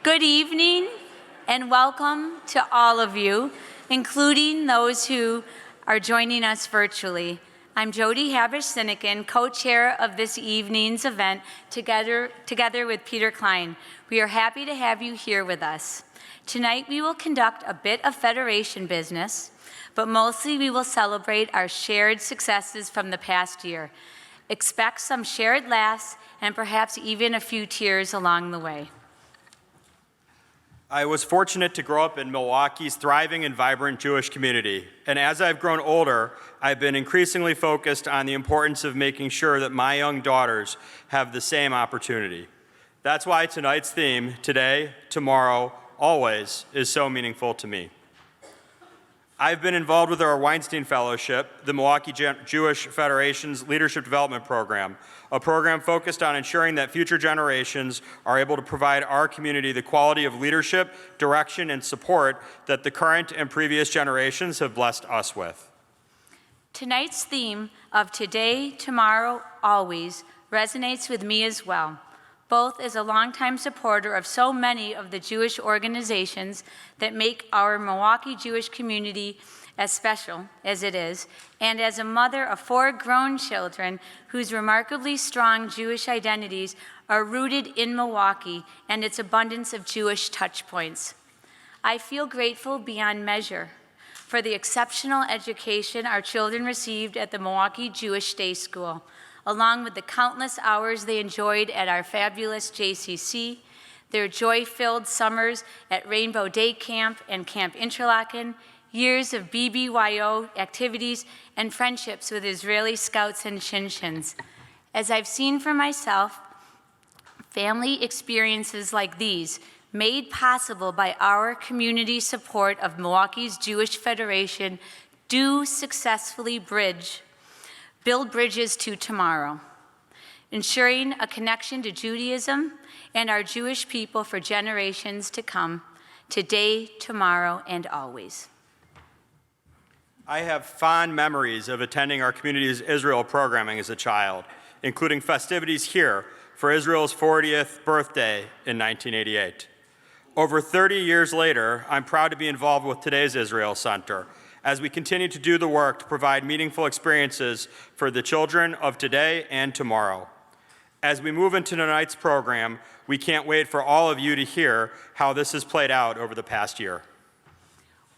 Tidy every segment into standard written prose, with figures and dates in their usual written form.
Good evening and welcome to all of you, including those who are joining us virtually. I'm Jody Habish-Sinekin, co-chair of this evening's event, together with Peter Klein. We are happy to have you here with us. Tonight we will conduct a bit of Federation business, but mostly we will celebrate our shared successes from the past year. Expect some shared laughs and perhaps even a few tears along the way. I was fortunate to grow up in Milwaukee's thriving and vibrant Jewish community, and as I've grown older, I've been increasingly focused on the importance of making sure that my young daughters have the same opportunity. That's why tonight's theme, Today, Tomorrow, Always, is so meaningful to me. I've been involved with our Weinstein Fellowship, the Milwaukee Jewish Federation's Leadership Development Program, a program focused on ensuring that future generations are able to provide our community the quality of leadership, direction, and support that the current and previous generations have blessed us with. Tonight's theme of Today, Tomorrow, Always resonates with me as well, both as a longtime supporter of so many of the Jewish organizations that make our Milwaukee Jewish community as special as it is, and as a mother of 4 grown children whose remarkably strong Jewish identities are rooted in Milwaukee and its abundance of Jewish touch points. I feel grateful beyond measure for the exceptional education our children received at the Milwaukee Jewish Day School, along with the countless hours they enjoyed at our fabulous JCC, their joy-filled summers at Rainbow Day Camp and Camp Interlaken, years of BBYO activities, and friendships with Israeli scouts and Shinshins. As I've seen for myself, family experiences like these, made possible by our community support of Milwaukee's Jewish Federation, do successfully build bridges to tomorrow, ensuring a connection to Judaism and our Jewish people for generations to come, today, tomorrow, and always. I have fond memories of attending our community's Israel programming as a child, including festivities here for Israel's 40th birthday in 1988. Over 30 years later, I'm proud to be involved with today's Israel Center, as we continue to do the work to provide meaningful experiences for the children of today and tomorrow. As we move into tonight's program, we can't wait for all of you to hear how this has played out over the past year.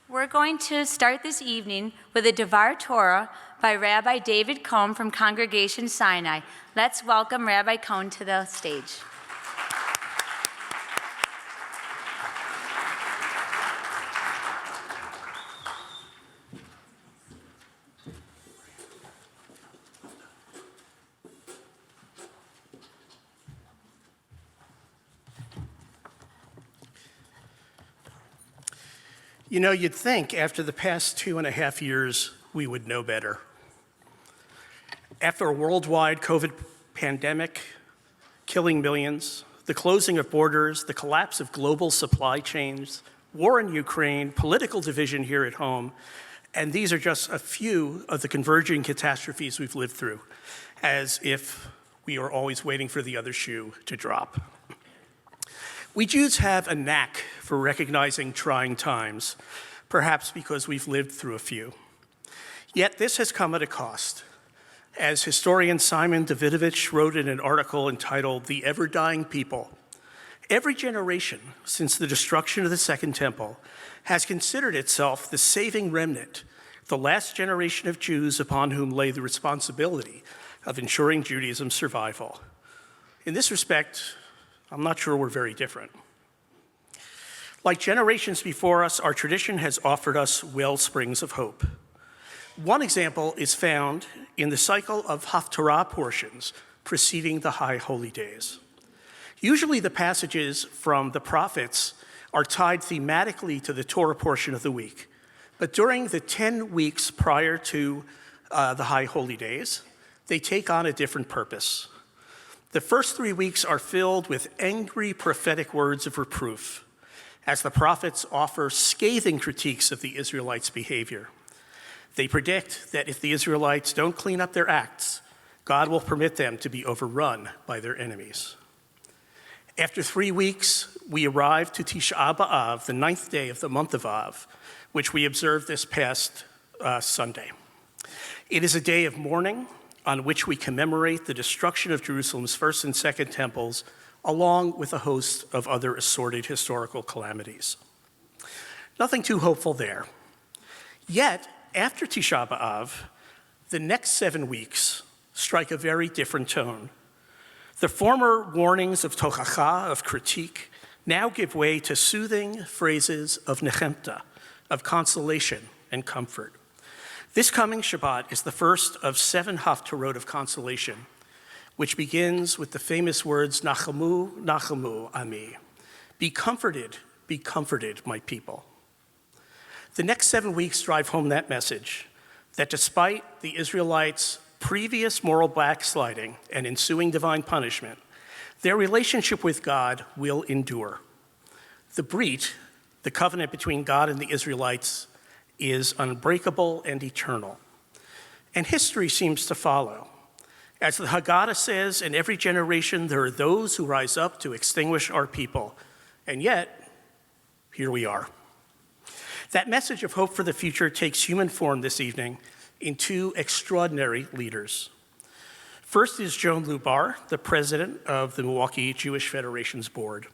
We're going to start this evening with a Devar Torah by Rabbi David Cohn from Congregation Sinai. Let's welcome Rabbi Cohn to the stage. You know, you'd think after the past 2.5 years, we would know better. After a worldwide COVID pandemic killing millions, the closing of borders, the collapse of global supply chains, war in Ukraine, political division here at home, and these are just a few of the converging catastrophes we've lived through, as if we are always waiting for the other shoe to drop. We Jews have a knack for recognizing trying times, perhaps because we've lived through a few. Yet this has come at a cost. As historian Simon Davidovich wrote in an article entitled "The Ever-Dying People," every generation since the destruction of the Second Temple has considered itself the saving remnant, the last generation of Jews upon whom lay the responsibility of ensuring Judaism's survival. In this respect, I'm not sure we're very different. Like generations before us, our tradition has offered us well springs of hope. One example is found in the cycle of Haftarah portions preceding the High Holy Days. Usually the passages from the prophets are tied thematically to the Torah portion of the week, but during the 10 weeks prior to the High Holy Days, they take on a different purpose. The first 3 weeks are filled with angry prophetic words of reproof, as the prophets offer scathing critiques of the Israelites' behavior. They predict that if the Israelites don't clean up their acts, God will permit them to be overrun by their enemies. After 3 weeks, we arrived to Tisha B'Av, the 9th day of the month of Av, which we observed this past Sunday. It is a day of mourning on which we commemorate the destruction of Jerusalem's first and second temples, along with a host of other assorted historical calamities. Nothing too hopeful there. Yet, after Tisha B'Av, the next 7 weeks strike a very different tone. The former warnings of tochacha, of critique, now give way to soothing phrases of nechemta, of consolation and comfort. This coming Shabbat is the first of 7 haftarot of consolation, which begins with the famous words, Nachamu, Nachamu, Ami. Be comforted, my people. The next 7 weeks drive home that message, that despite the Israelites' previous moral backsliding and ensuing divine punishment, their relationship with God will endure. The Brit, the covenant between God and the Israelites, is unbreakable and eternal. And history seems to follow. As the Haggadah says, in every generation there are those who rise up to extinguish our people. And yet, here we are. That message of hope for the future takes human form this evening in 2 extraordinary leaders. First is Joan Lubar, the president of the Milwaukee Jewish Federation's board.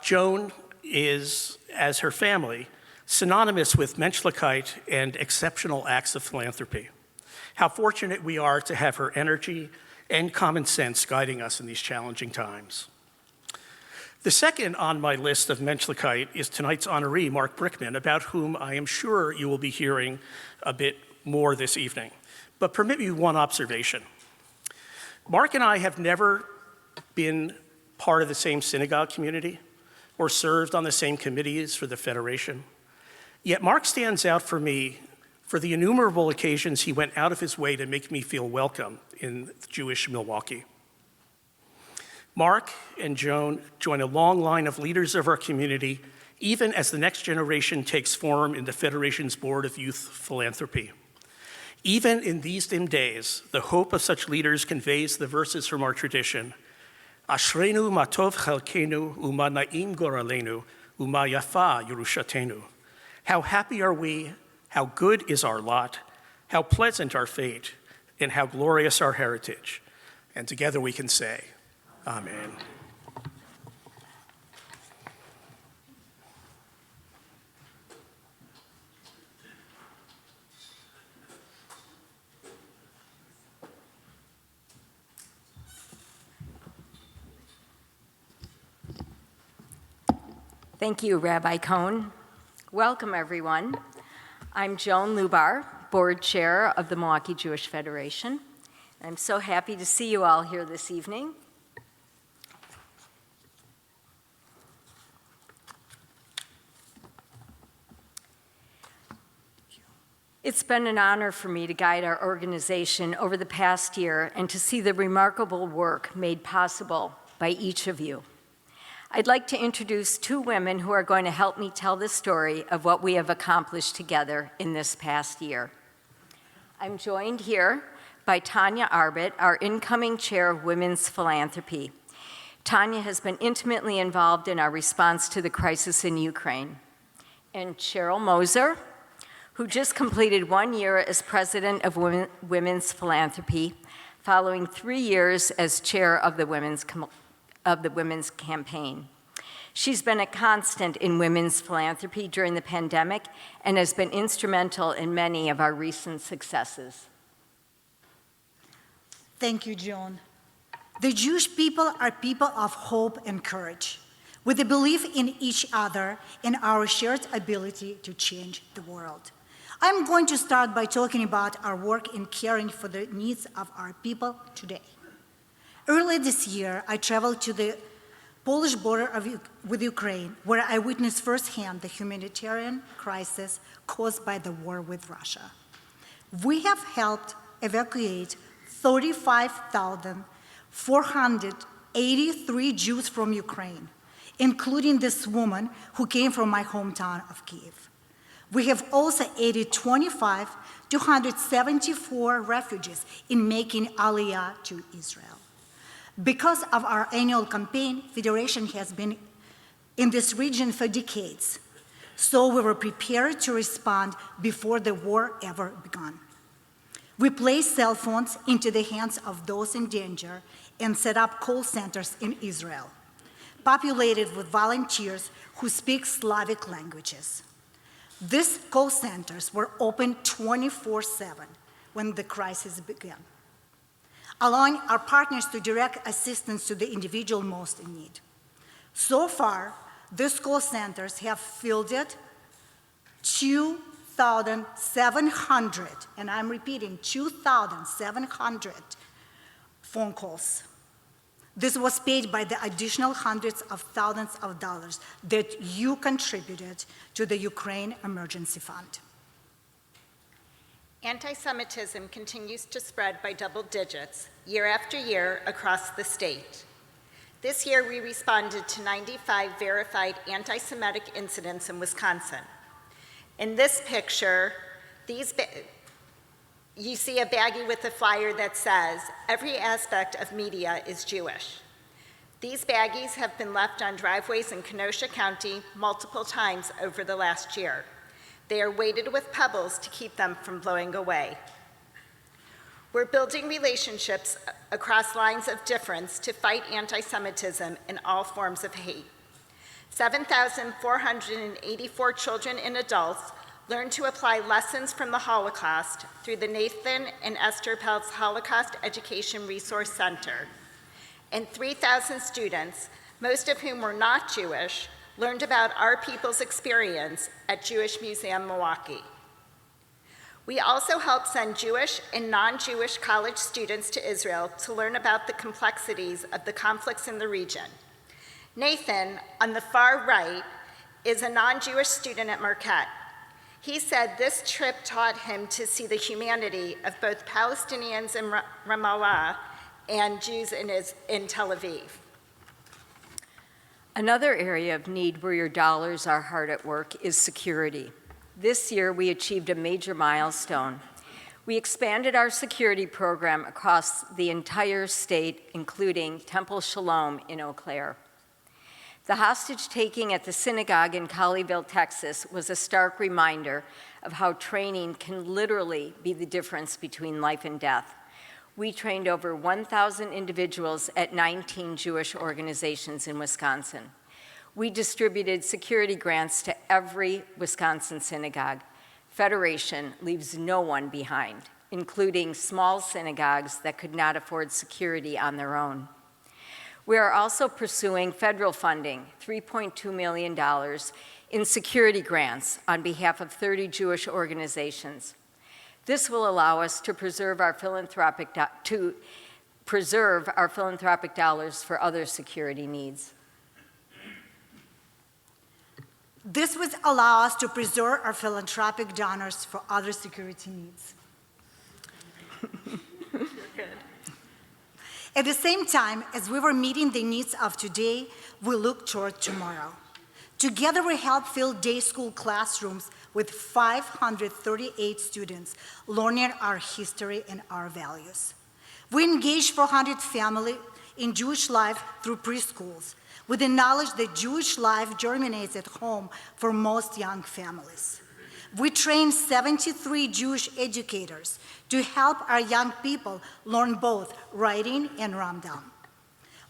Joan is, as her family, synonymous with menschlichkeit and exceptional acts of philanthropy. How fortunate we are to have her energy and common sense guiding us in these challenging times. The second on my list of menschlichkeit is tonight's honoree, Mark Brickman, about whom I am sure you will be hearing a bit more this evening. But permit me one observation. Mark and I have never been part of the same synagogue community or served on the same committees for the Federation. Yet Mark stands out for me for the innumerable occasions he went out of his way to make me feel welcome in Jewish Milwaukee. Mark and Joan join a long line of leaders of our community, even as the next generation takes form in the Federation's Board of Youth Philanthropy. Even in these dim days, the hope of such leaders conveys the verses from our tradition. Ashrenu matov chelkenu uma na'im goralenu uma yafa yerushatenu. How happy are we, how good is our lot, how pleasant our fate, and how glorious our heritage. And together we can say, Amen. Thank you, Rabbi Cohn. Welcome, everyone. I'm Joan Lubar, board chair of the Milwaukee Jewish Federation. I'm so happy to see you all here this evening. It's been an honor for me to guide our organization over the past year and to see the remarkable work made possible by each of you. I'd like to introduce 2 women who are going to help me tell the story of what we have accomplished together in this past year. I'm joined here by Tanya Arbit, our incoming chair of Women's Philanthropy. Tanya has been intimately involved in our response to the crisis in Ukraine. And Cheryl Moser, who just completed 1 year as president of Women's Philanthropy, following 3 years as chair of the Women's Campaign. She's been a constant in women's philanthropy during the pandemic and has been instrumental in many of our recent successes. Thank you, Joan. The Jewish people are people of hope and courage, with a belief in each other and our shared ability to change the world. I'm going to start by talking about our work in caring for the needs of our people today. Earlier this year, I traveled to the Polish border with Ukraine, where I witnessed firsthand the humanitarian crisis caused by the war with Russia. We have helped evacuate 35,483 Jews from Ukraine, including this woman who came from my hometown of Kyiv. We have also aided 274 refugees in making Aliyah to Israel. Because of our annual campaign, Federation has been in this region for decades, so we were prepared to respond before the war ever began. We placed cell phones into the hands of those in danger and set up call centers in Israel, populated with volunteers who speak Slavic languages. These call centers were open 24/7 when the crisis began, allowing our partners to direct assistance to the individual most in need. So far, these call centers have fielded 2,700, and I'm repeating, 2,700 phone calls. This was paid by the additional hundreds of thousands of dollars that you contributed to the Ukraine Emergency Fund. Anti-Semitism continues to spread by double digits year after year across the state. This year, we responded to 95 verified anti-Semitic incidents in Wisconsin. In this picture, you see a baggie with a flyer that says, "Every aspect of media is Jewish." These baggies have been left on driveways in Kenosha County multiple times over the last year. They are weighted with pebbles to keep them from blowing away. We're building relationships across lines of difference to fight anti-Semitism and all forms of hate. 7,484 children and adults learned to apply lessons from the Holocaust through the Nathan and Esther Peltz Holocaust Education Resource Center. And 3,000 students, most of whom were not Jewish, learned about our people's experience at Jewish Museum Milwaukee. We also help send Jewish and non-Jewish college students to Israel to learn about the complexities of the conflicts in the region. Nathan, on the far right, is a non-Jewish student at Marquette. He said this trip taught him to see the humanity of both Palestinians in Ramallah and Jews in Tel Aviv. Another area of need where your dollars are hard at work is security. This year, we achieved a major milestone. We expanded our security program across the entire state, including Temple Shalom in Eau Claire. The hostage taking at the synagogue in Colleyville, Texas, was a stark reminder of how training can literally be the difference between life and death. We trained over 1,000 individuals at 19 Jewish organizations in Wisconsin. We distributed security grants to every Wisconsin synagogue. Federation leaves no one behind, including small synagogues that could not afford security on their own. We are also pursuing federal funding, $3.2 million, in security grants on behalf of 30 Jewish organizations. This will allow us to preserve our philanthropic dollars for other security needs. This would allow us to preserve our philanthropic donors for other security needs. At the same time, as we were meeting the needs of today, we look toward tomorrow. Together, we help fill day school classrooms with 538 students learning our history and our values. We engage 400 families in Jewish life through preschools, with the knowledge that Jewish life germinates at home for most young families. We train 73 Jewish educators to help our young people learn both writing and Rambam.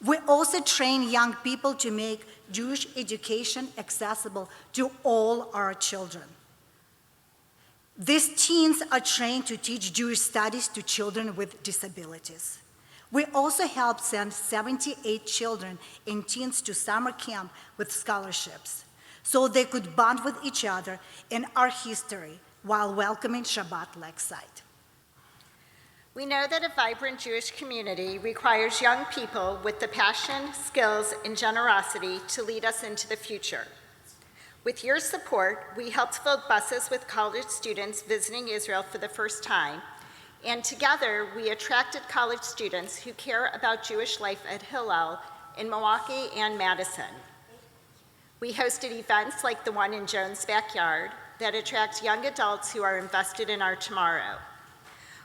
We also train young people to make Jewish education accessible to all our children. These teens are trained to teach Jewish studies to children with disabilities. We also help send 78 children and teens to summer camp with scholarships, so they could bond with each other and our history while welcoming Shabbat lakeside. We know that a vibrant Jewish community requires young people with the passion, skills, and generosity to lead us into the future. With your support, we helped fill buses with college students visiting Israel for the first time, and together we attracted college students who care about Jewish life at Hillel in Milwaukee and Madison. We hosted events like the one in Jones' backyard that attract young adults who are invested in our tomorrow.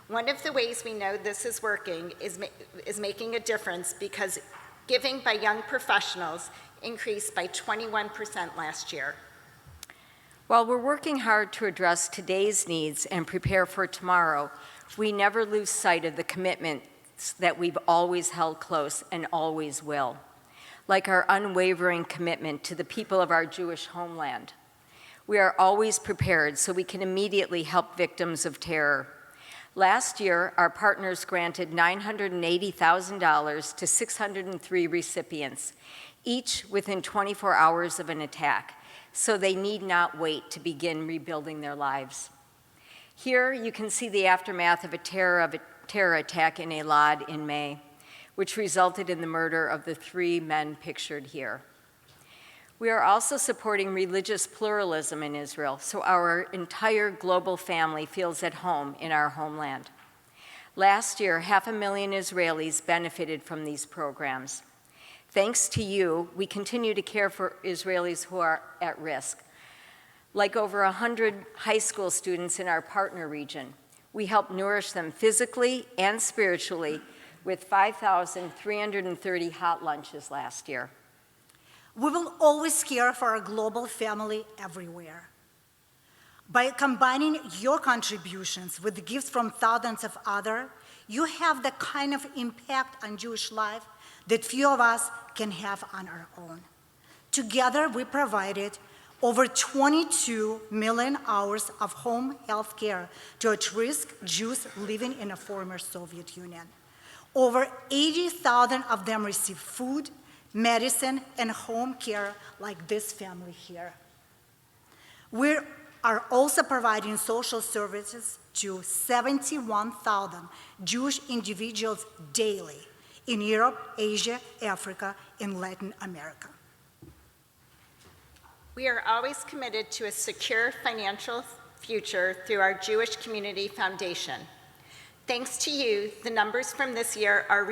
One of the ways we know this is working is making a difference because giving by young professionals increased by 21% last year. While we're working hard to address today's needs and prepare for tomorrow, we never lose sight of the commitments that we've always held close and always will, like our unwavering commitment to the people of our Jewish homeland. We are always prepared so we can immediately help victims of terror. Last year, our partners granted $980,000 to 603 recipients, each within 24 hours of an attack, so they need not wait to begin rebuilding their lives. Here, you can see the aftermath of a terror attack in Elad in May, which resulted in the murder of the 3 men pictured here. We are also supporting religious pluralism in Israel, so our entire global family feels at home in our homeland. Last year, 500,000 Israelis benefited from these programs. Thanks to you, we continue to care for Israelis who are at risk. Like over 100 high school students in our partner region, we help nourish them physically and spiritually with 5,330 hot lunches last year. We will always care for our global family everywhere. By combining your contributions with the gifts from thousands of others, you have the kind of impact on Jewish life that few of us can have on our own. Together, we provided over 22 million hours of home health care to at-risk Jews living in a former Soviet Union. Over 80,000 of them received food, medicine, and home care like this family here. We are also providing social services to 71,000 Jewish individuals daily in Europe, Asia, Africa, and Latin America. We are always committed to a secure financial future through our Jewish Community Foundation. Thanks to you, the numbers from this year are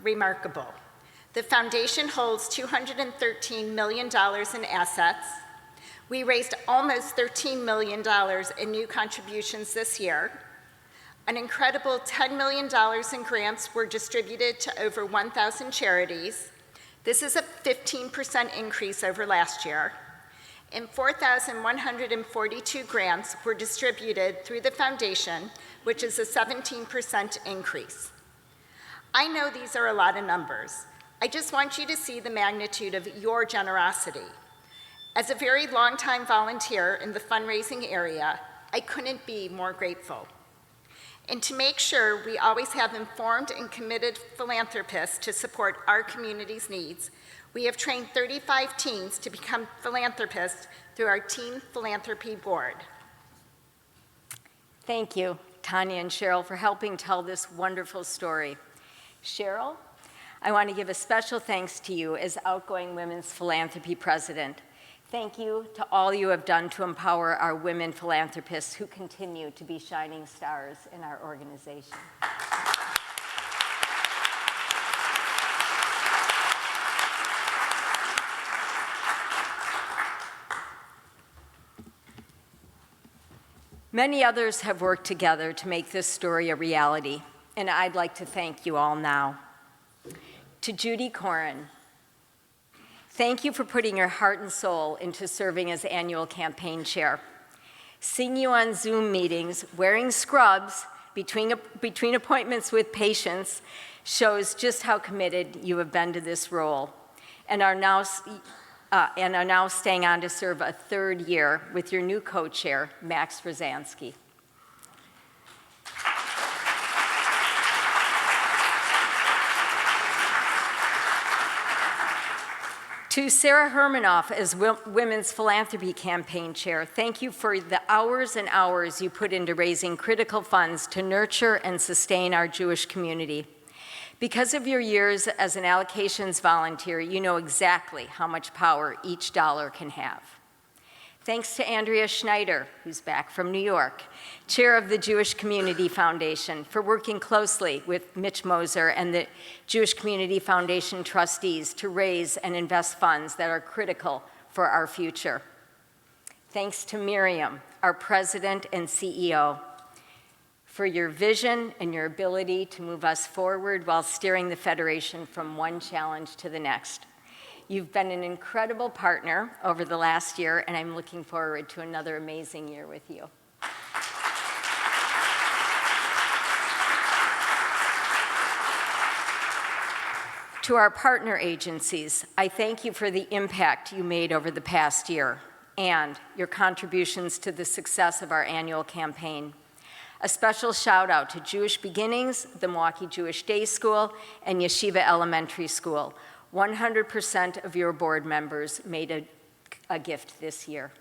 remarkable. The foundation holds $213 million in assets. We raised almost $13 million in new contributions this year. An incredible $10 million in grants were distributed to over 1,000 charities. This is a 15% increase over last year. And 4,142 grants were distributed through the foundation, which is a 17% increase. I know these are a lot of numbers. I just want you to see the magnitude of your generosity. As a very long-time volunteer in the fundraising area, I couldn't be more grateful. And to make sure we always have informed and committed philanthropists to support our community's needs, we have trained 35 teens to become philanthropists through our Teen Philanthropy Board. Thank you, Tanya and Cheryl, for helping tell this wonderful story. Cheryl, I want to give a special thanks to you as outgoing Women's Philanthropy President. Thank you to all you have done to empower our women philanthropists who continue to be shining stars in our organization. Many others have worked together to make this story a reality, and I'd like to thank you all now. To Judy Corin, thank you for putting your heart and soul into serving as annual campaign chair. Seeing you on Zoom meetings wearing scrubs between appointments with patients shows just how committed you have been to this role and are now staying on to serve a 3rd year with your new co-chair, Max Rosansky. To Sarah Hermanoff as Women's Philanthropy Campaign Chair, thank you for the hours and hours you put into raising critical funds to nurture and sustain our Jewish community. Because of your years as an allocations volunteer, you know exactly how much power each dollar can have. Thanks to Andrea Schneider, who's back from New York, chair of the Jewish Community Foundation, for working closely with Mitch Moser and the Jewish Community Foundation trustees to raise and invest funds that are critical for our future. Thanks to Miriam, our president and CEO, for your vision and your ability to move us forward while steering the Federation from one challenge to the next. You've been an incredible partner over the last year, and I'm looking forward to another amazing year with you. To our partner agencies, I thank you for the impact you made over the past year and your contributions to the success of our annual campaign. A special shout out to Jewish Beginnings, the Milwaukee Jewish Day School, and Yeshiva Elementary School. 100% of your board members made a gift this year.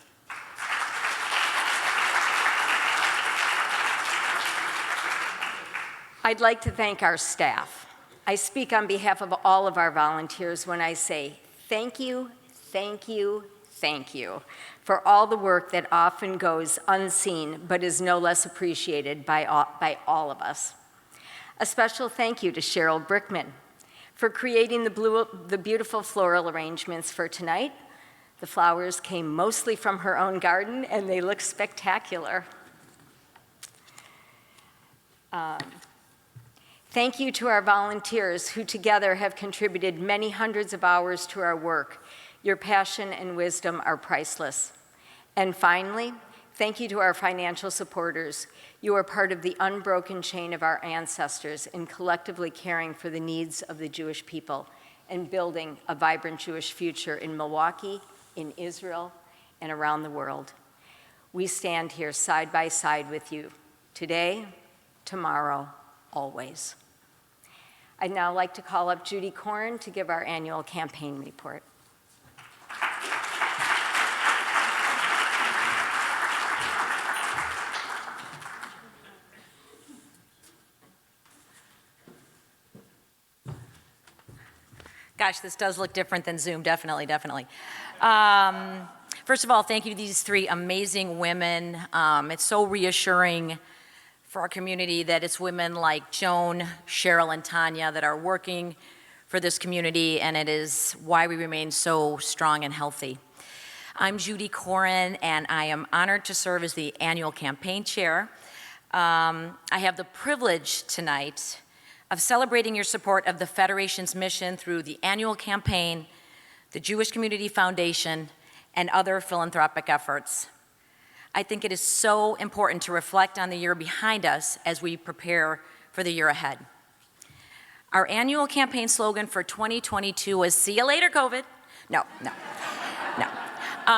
I'd like to thank our staff. I speak on behalf of all of our volunteers when I say thank you, thank you, thank you for all the work that often goes unseen but is no less appreciated by all of us. A special thank you to Cheryl Brickman for creating the beautiful floral arrangements for tonight. The flowers came mostly from her own garden and they look spectacular. Thank you to our volunteers who together have contributed many hundreds of hours to our work. Your passion and wisdom are priceless. And finally, thank you to our financial supporters. You are part of the unbroken chain of our ancestors in collectively caring for the needs of the Jewish people and building a vibrant Jewish future in Milwaukee, in Israel, and around the world. We stand here side by side with you today, tomorrow, always. I'd now like to call up Judy Corrin to give our annual campaign report. Gosh, this does look different than Zoom, definitely. First of all, thank you to these three amazing women. It's so reassuring for our community that it's women like Joan, Cheryl, and Tanya that are working for this community, and it is why we remain so strong and healthy. I'm Judy Corrin, and I am honored to serve as the annual campaign chair. I have the privilege tonight of celebrating your support of the Federation's mission through the annual campaign, the Jewish Community Foundation, and other philanthropic efforts. I think it is so important to reflect on the year behind us as we prepare for the year ahead. Our annual campaign slogan for 2022 was, "See you later, COVID." No.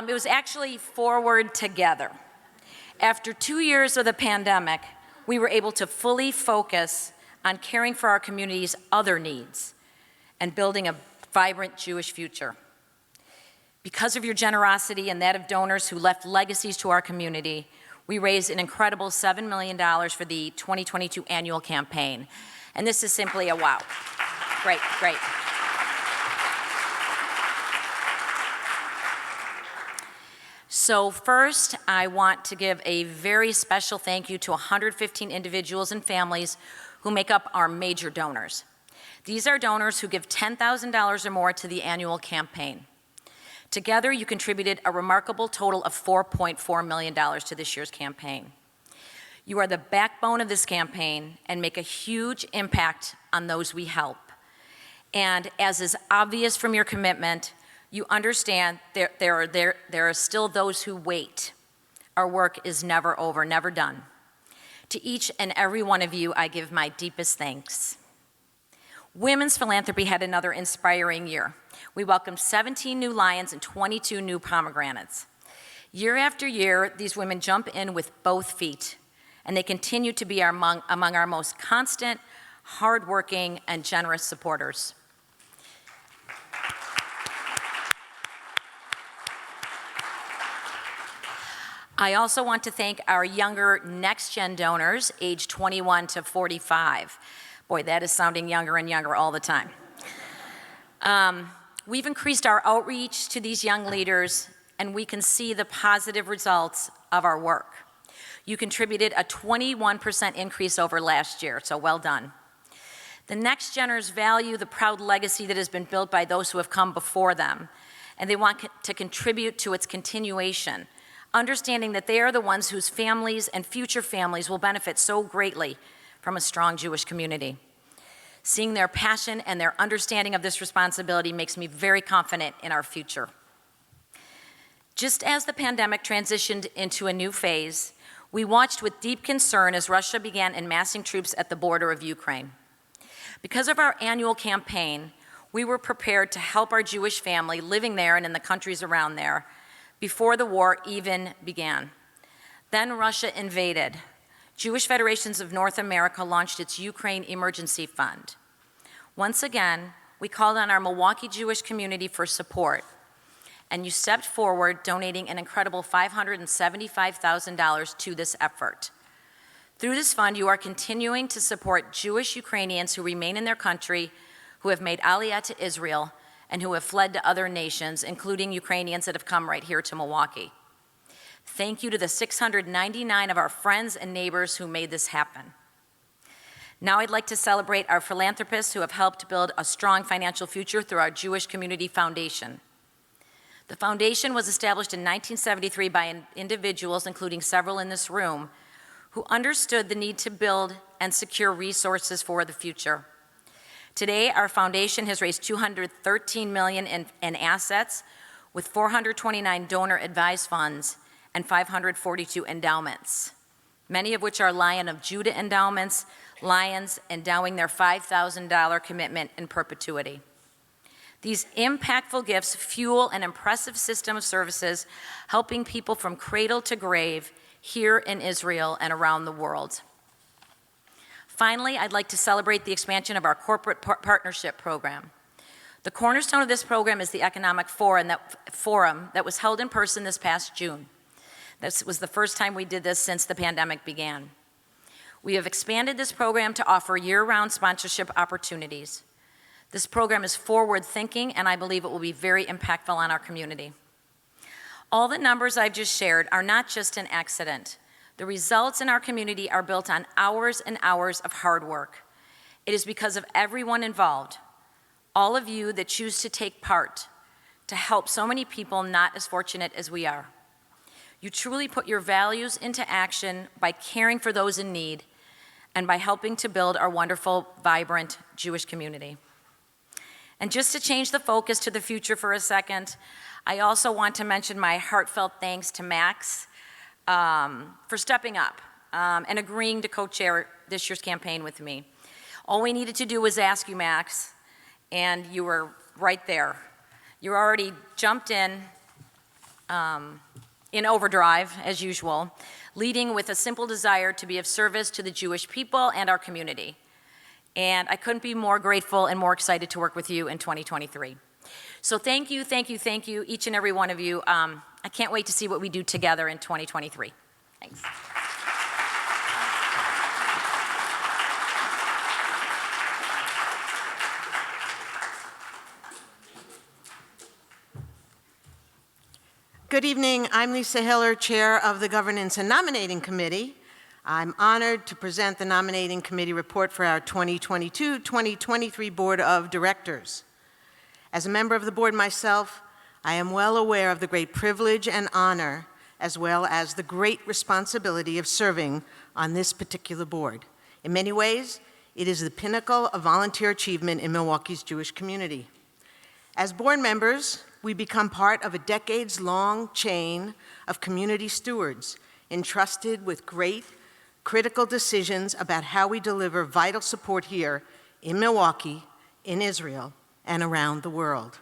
It was actually "Forward Together." After 2 years of the pandemic, we were able to fully focus on caring for our community's other needs and building a vibrant Jewish future. Because of your generosity and that of donors who left legacies to our community, we raised an incredible $7 million for the 2022 annual campaign. And this is simply a wow. Great. So first, I want to give a very special thank you to 115 individuals and families who make up our major donors. These are donors who give $10,000 or more to the annual campaign. Together, you contributed a remarkable total of $4.4 million to this year's campaign. You are the backbone of this campaign and make a huge impact on those we help. And as is obvious from your commitment, you understand there are still those who wait. Our work is never over, never done. To each and every one of you, I give my deepest thanks. Women's philanthropy had another inspiring year. We welcomed 17 new lions and 22 new pomegranates. Year after year, these women jump in with both feet, and they continue to be among our most constant, hardworking, and generous supporters. I also want to thank our younger next-gen donors, aged 21 to 45. Boy, that is sounding younger and younger all the time. We've increased our outreach to these young leaders, and we can see the positive results of our work. You contributed a 21% increase over last year, so well done. The next geners value the proud legacy that has been built by those who have come before them, and they want to contribute to its continuation. understanding that they are the ones whose families and future families will benefit so greatly from a strong Jewish community. Seeing their passion and their understanding of this responsibility makes me very confident in our future. Just as the pandemic transitioned into a new phase, we watched with deep concern as Russia began amassing troops at the border of Ukraine. Because of our annual campaign, we were prepared to help our Jewish family living there and in the countries around there before the war even began. Then Russia invaded. Jewish Federations of North America launched its Ukraine Emergency Fund. Once again, we called on our Milwaukee Jewish community for support, and you stepped forward donating an incredible $575,000 to this effort. Through this fund, you are continuing to support Jewish Ukrainians who remain in their country, who have made Aliyah to Israel, and who have fled to other nations, including Ukrainians that have come right here to Milwaukee. Thank you to the 699 of our friends and neighbors who made this happen. Now I'd like to celebrate our philanthropists who have helped build a strong financial future through our Jewish Community Foundation. The foundation was established in 1973 by individuals, including several in this room, who understood the need to build and secure resources for the future. Today, our foundation has raised $213 million in assets, with 429 donor-advised funds and 542 endowments, many of which are Lion of Judah endowments, Lions endowing their $5,000 commitment in perpetuity. These impactful gifts fuel an impressive system of services, helping people from cradle to grave here in Israel and around the world. Finally, I'd like to celebrate the expansion of our corporate partnership program. The cornerstone of this program is the Economic Forum that was held in person this past June. This was the first time we did this since the pandemic began. We have expanded this program to offer year-round sponsorship opportunities. This program is forward-thinking, and I believe it will be very impactful on our community. All the numbers I've just shared are not just an accident. The results in our community are built on hours and hours of hard work. It is because of everyone involved, all of you that choose to take part to help so many people not as fortunate as we are. You truly put your values into action by caring for those in need and by helping to build our wonderful, vibrant Jewish community. And just to change the focus to the future for a second, I also want to mention my heartfelt thanks to Max for stepping up and agreeing to co-chair this year's campaign with me. All we needed to do was ask you, Max, and you were right there. You already jumped in overdrive, as usual, leading with a simple desire to be of service to the Jewish people and our community. And I couldn't be more grateful and more excited to work with you in 2023. So thank you, each and every one of you. I can't wait to see what we do together in 2023. Thanks. Good evening. I'm Lisa Hiller, Chair of the Governance and Nominating Committee. I'm honored to present the Nominating Committee report for our 2022-2023 Board of Directors. As a member of the board myself, I am well aware of the great privilege and honor, as well as the great responsibility of serving on this particular board. In many ways, it is the pinnacle of volunteer achievement in Milwaukee's Jewish community. As board members, we become part of a decades-long chain of community stewards entrusted with great, critical decisions about how we deliver vital support here in Milwaukee, in Israel, and around the world.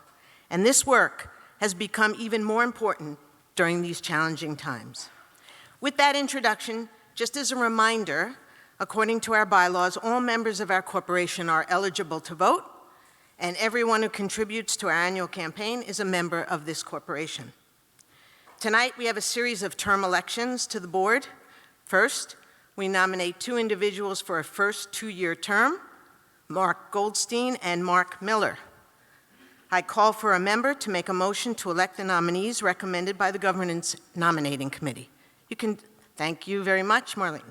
And this work has become even more important during these challenging times. With that introduction, just as a reminder, according to our bylaws, all members of our corporation are eligible to vote, and everyone who contributes to our annual campaign is a member of this corporation. Tonight, we have a series of term elections to the board. First, we nominate two individuals for a first two-year term, Mark Goldstein and Mark Miller. I call for a member to make a motion to elect the nominees recommended by the Governance Nominating Committee. Thank you very much, Marlene.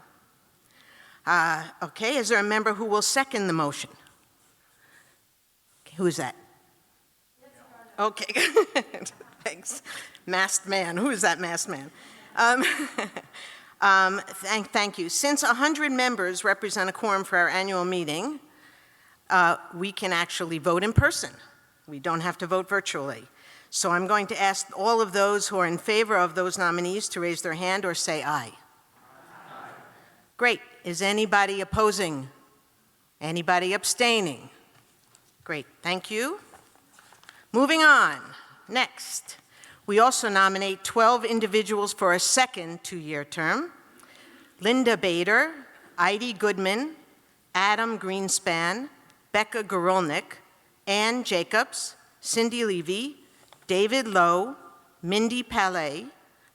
Okay, is there a member who will second the motion? Okay, who is that? Okay, thanks. Masked man, who is that masked man? Thank you. Since 100 members represent a quorum for our annual meeting, we can actually vote in person. We don't have to vote virtually. So I'm going to ask all of those who are in favor of those nominees to raise their hand or say aye. Aye. Great. Is anybody opposing? Anybody abstaining? Great. Thank you. Moving on. Next, we also nominate 12 individuals for a second two-year term. Linda Bader, Heidi Goodman, Adam Greenspan, Becca Gorolnik, Ann Jacobs, Cindy Levy, David Lowe, Mindy Palais,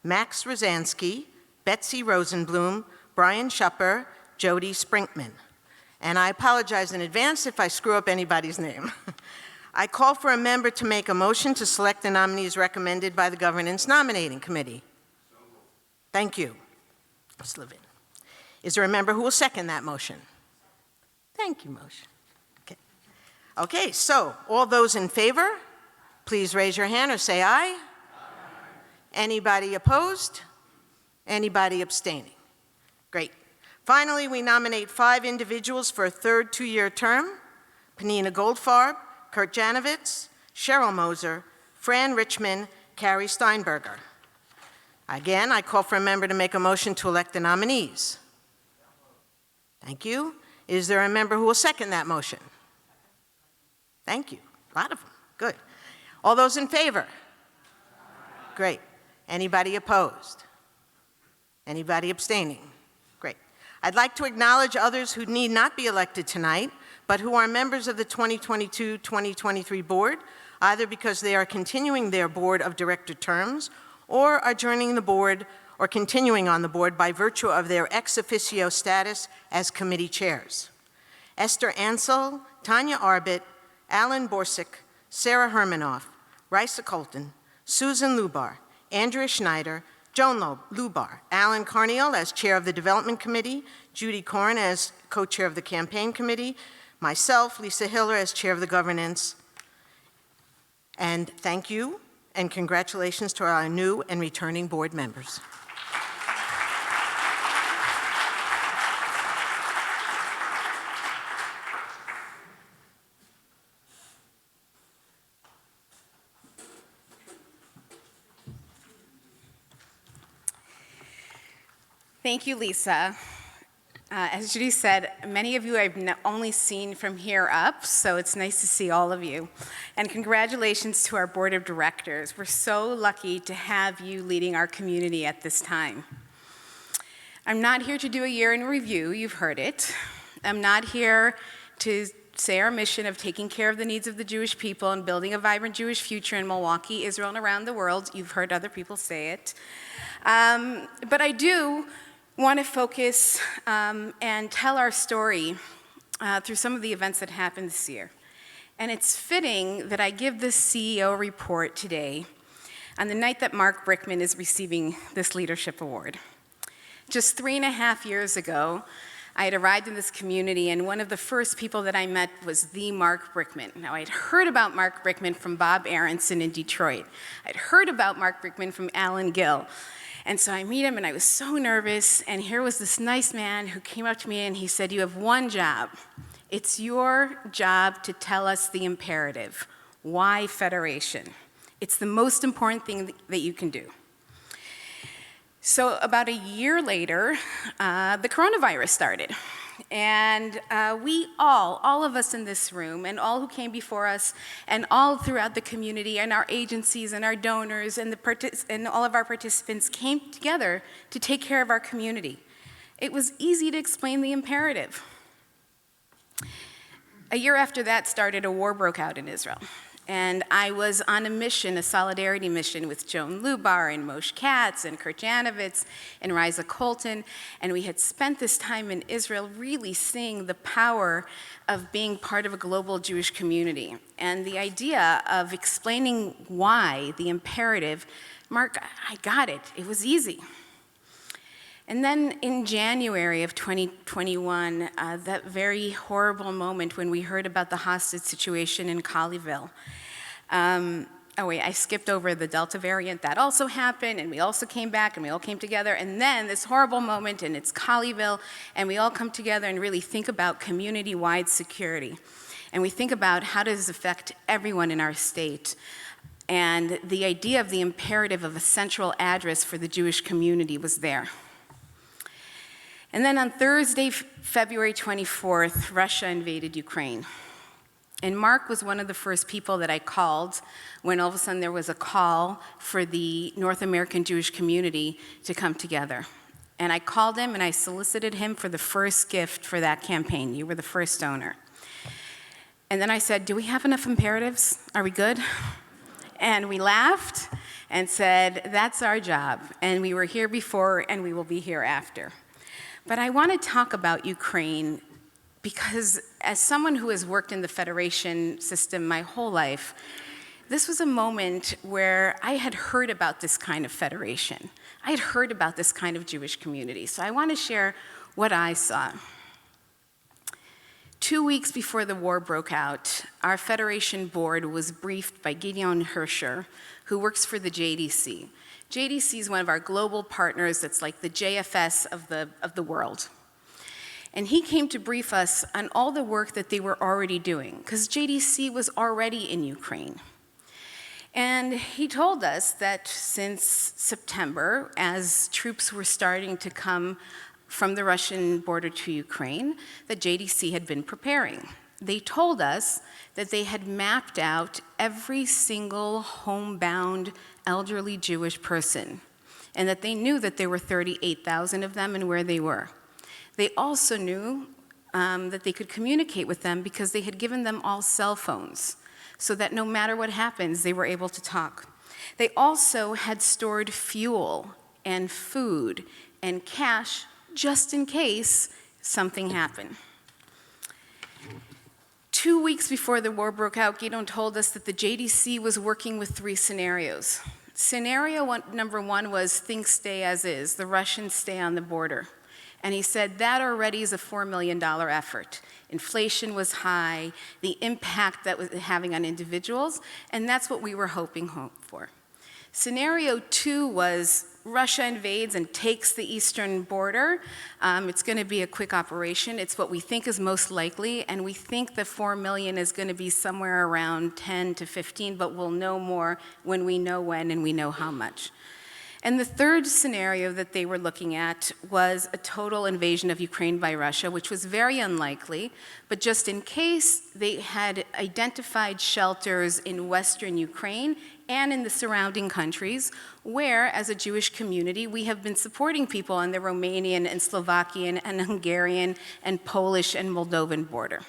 Max Rosansky, Betsy Rosenblum, Brian Schupper, Jody Sprinkman. And I apologize in advance if I screw up anybody's name. I call for a member to make a motion to select the nominees recommended by the Governance Nominating Committee. Thank you. Ms. Levin. Is there a member who will second that motion? Thank you, motion. Okay. Okay, so all those in favor, please raise your hand or say aye. Aye. Anybody opposed? Anybody abstaining? Great. Finally, we nominate 5 individuals for a third two-year term: Panina Goldfarb, Kurt Janovitz, Cheryl Moser, Fran Richmond, Carrie Steinberger. Again, I call for a member to make a motion to elect the nominees. Thank you. Is there a member who will second that motion? Thank you. A lot of them. Good. All those in favor? Great. Anybody opposed? Anybody abstaining? Great. I'd like to acknowledge others who need not be elected tonight, but who are members of the 2022-2023 board, either because they are continuing their board of director terms or are joining the board or continuing on the board by virtue of their ex officio status as committee chairs. Esther Ansel, Tanya Arbit, Alan Borsick, Sarah Hermanoff, Risa Colton, Susan Lubar, Andrea Schneider, Joan Lubar, Alan Carniel as chair of the Development Committee, Judy Corn as co-chair of the Campaign Committee, myself, Lisa Hiller, as chair of the Governance. And thank you and congratulations to our new and returning board members. Thank you, Lisa. As Judy said, many of you I've only seen from here up, so it's nice to see all of you. And congratulations to our board of directors. We're so lucky to have you leading our community at this time. I'm not here to do a year in review, you've heard it. I'm not here to say our mission of taking care of the needs of the Jewish people and building a vibrant Jewish future in Milwaukee, Israel, and around the world. You've heard other people say it. But I do want to focus and tell our story through some of the events that happened this year. And it's fitting that I give this CEO report today on the night that Mark Brickman is receiving this leadership award. Just 3.5 years ago, I had arrived in this community, and one of the first people that I met was the Mark Brickman. Now, I'd heard about Mark Brickman from Bob Aronson in Detroit. I'd heard about Mark Brickman from Alan Gill. And so I meet him, and I was so nervous, and here was this nice man who came up to me, and he said, "You have one job. It's your job to tell us the imperative. Why federation? It's the most important thing that you can do." So about a year later, the coronavirus started. And we all of us in this room, and all who came before us, and all throughout the community, and our agencies, and our donors, and all of our participants came together to take care of our community. It was easy to explain the imperative. A year after that started, a war broke out in Israel. And I was on a mission, a solidarity mission, with Joan Lubar and Moshe Katz and Kurt Janovitz and Risa Colton. And we had spent this time in Israel really seeing the power of being part of a global Jewish community. And the idea of explaining why, the imperative, Mark, I got it. It was easy. And then in January of 2021, that very horrible moment when we heard about the hostage situation in Colleyville, oh wait, I skipped over the Delta variant. That also happened, and we also came back, and we all came together. And then this horrible moment, and it's Colleyville, and we all come together and really think about community-wide security. And we think about how does this affect everyone in our state. And the idea of the imperative of a central address for the Jewish community was there. And then on Thursday, February 24th, Russia invaded Ukraine. And Mark was one of the first people that I called when all of a sudden there was a call for the North American Jewish community to come together. And I called him and I solicited him for the first gift for that campaign. You were the first donor. And then I said, do we have enough imperatives? Are we good? And we laughed and said, that's our job. And we were here before and we will be here after. But I want to talk about Ukraine because as someone who has worked in the federation system my whole life, this was a moment where I had heard about this kind of federation. I had heard about this kind of Jewish community. So I want to share what I saw. 2 weeks before the war broke out, our Federation board was briefed by Gideon Hersher, who works for the JDC. JDC is one of our global partners that's like the JFS of the world. And he came to brief us on all the work that they were already doing, because JDC was already in Ukraine. And he told us that since September, as troops were starting to come from the Russian border to Ukraine, that JDC had been preparing. They told us that they had mapped out every single homebound elderly Jewish person, and that they knew that there were 38,000 of them and where they were. They also knew that they could communicate with them because they had given them all cell phones, so that no matter what happens, they were able to talk. They also had stored fuel and food and cash just in case something happened. 2 weeks before the war broke out, Gideon told us that the JDC was working with 3 scenarios. Scenario number 1 was things stay as is, the Russians stay on the border. And he said that already is a $4 million effort. Inflation was high, the impact that was having on individuals, and that's what we were hoping for. Scenario 2 was Russia invades and takes the eastern border. It's going to be a quick operation. It's what we think is most likely, and we think the 4 million is going to be somewhere around 10 to 15, but we'll know more when we know when and we know how much. And the third scenario that they were looking at was a total invasion of Ukraine by Russia, which was very unlikely, but just in case, they had identified shelters in western Ukraine and in the surrounding countries, where, as a Jewish community, we have been supporting people on the Romanian and Slovakian and Hungarian and Polish and Moldovan border.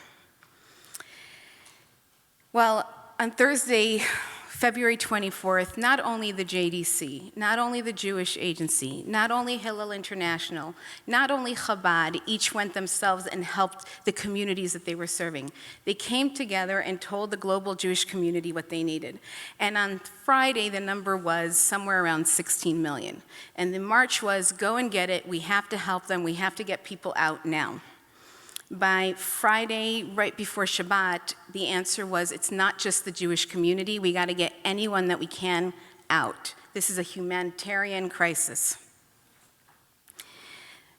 Well, on Thursday, February 24th, not only the JDC, not only the Jewish Agency, not only Hillel International, not only Chabad, each went themselves and helped the communities that they were serving. They came together and told the global Jewish community what they needed. And on Friday, the number was somewhere around 16 million. And the march was, go and get it, we have to help them, we have to get people out now. By Friday, right before Shabbat, the answer was, it's not just the Jewish community, we gotta get anyone that we can out. This is a humanitarian crisis.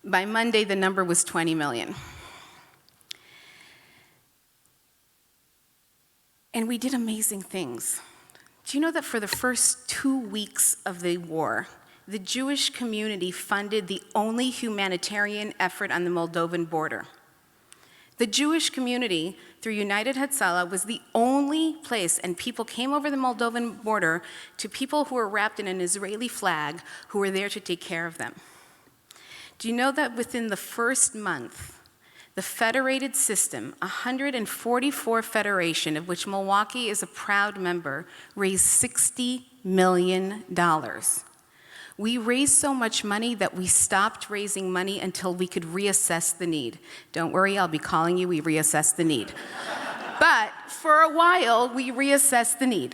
By Monday, the number was 20 million. And we did amazing things. Do you know that for the first 2 weeks of the war, the Jewish community funded the only humanitarian effort on the Moldovan border? The Jewish community, through United Hatzalah, was the only place, and people came over the Moldovan border to people who were wrapped in an Israeli flag who were there to take care of them. Do you know that within the first month, the federated system, 144 federation, of which Milwaukee is a proud member, raised $60 million? We raised so much money that we stopped raising money until we could reassess the need. Don't worry, I'll be calling you, we reassessed the need. But for a while, we reassessed the need.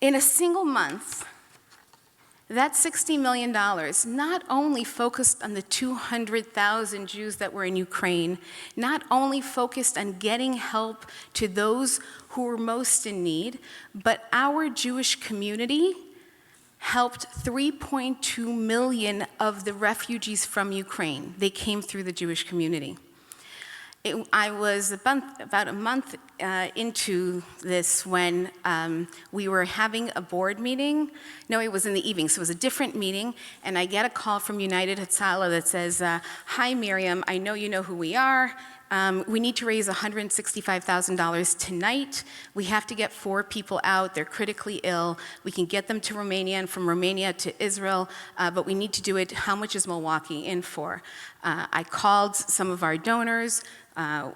In a single month, That $60 million not only focused on the 200,000 Jews that were in Ukraine, not only focused on getting help to those who were most in need, but our Jewish community helped 3.2 million of the refugees from Ukraine. They came through the Jewish community. I was about a month into this when we were having a board meeting. No, it was in the evening, so it was a different meeting, and I get a call from United Hatzalah that says, hi, Miriam, I know you know who we are. We need to raise $165,000 tonight. We have to get 4 people out. They're critically ill. We can get them to Romania and from Romania to Israel, but we need to do it. How much is Milwaukee in for? I called some of our donors.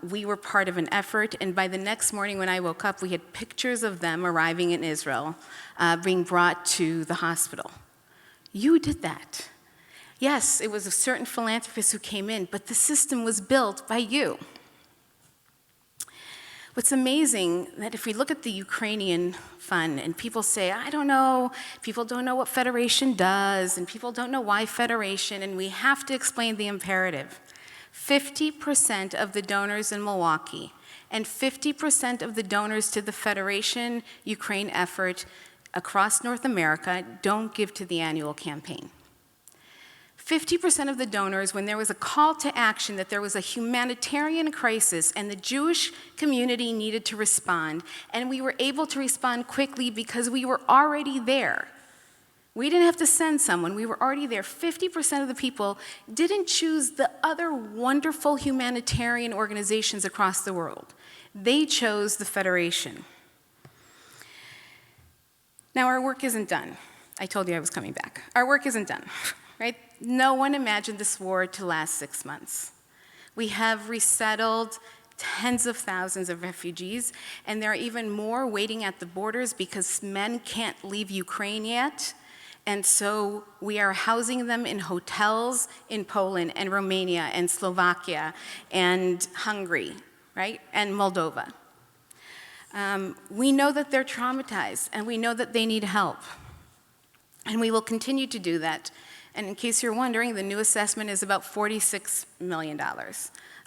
We were part of an effort, and by the next morning when I woke up, we had pictures of them arriving in Israel, being brought to the hospital. You did that. Yes, it was a certain philanthropist who came in, but the system was built by you. What's amazing that if we look at the Ukrainian fund and people say, I don't know, people don't know what federation does, and people don't know why federation, and we have to explain the imperative. 50% of the donors in Milwaukee and 50% of the donors to the Federation Ukraine effort across North America don't give to the annual campaign. 50% of the donors, when there was a call to action that there was a humanitarian crisis and the Jewish community needed to respond, and we were able to respond quickly because we were already there. We didn't have to send someone, we were already there. 50% of the people didn't choose the other wonderful humanitarian organizations across the world. They chose the Federation. Now, our work isn't done. I told you I was coming back. Our work isn't done, right? No one imagined this war to last 6 months. We have resettled tens of thousands of refugees, and there are even more waiting at the borders because men can't leave Ukraine yet. And so we are housing them in hotels in Poland and Romania and Slovakia and Hungary, right? And Moldova. We know that they're traumatized and we know that they need help. And we will continue to do that. And in case you're wondering, the new assessment is about $46 million,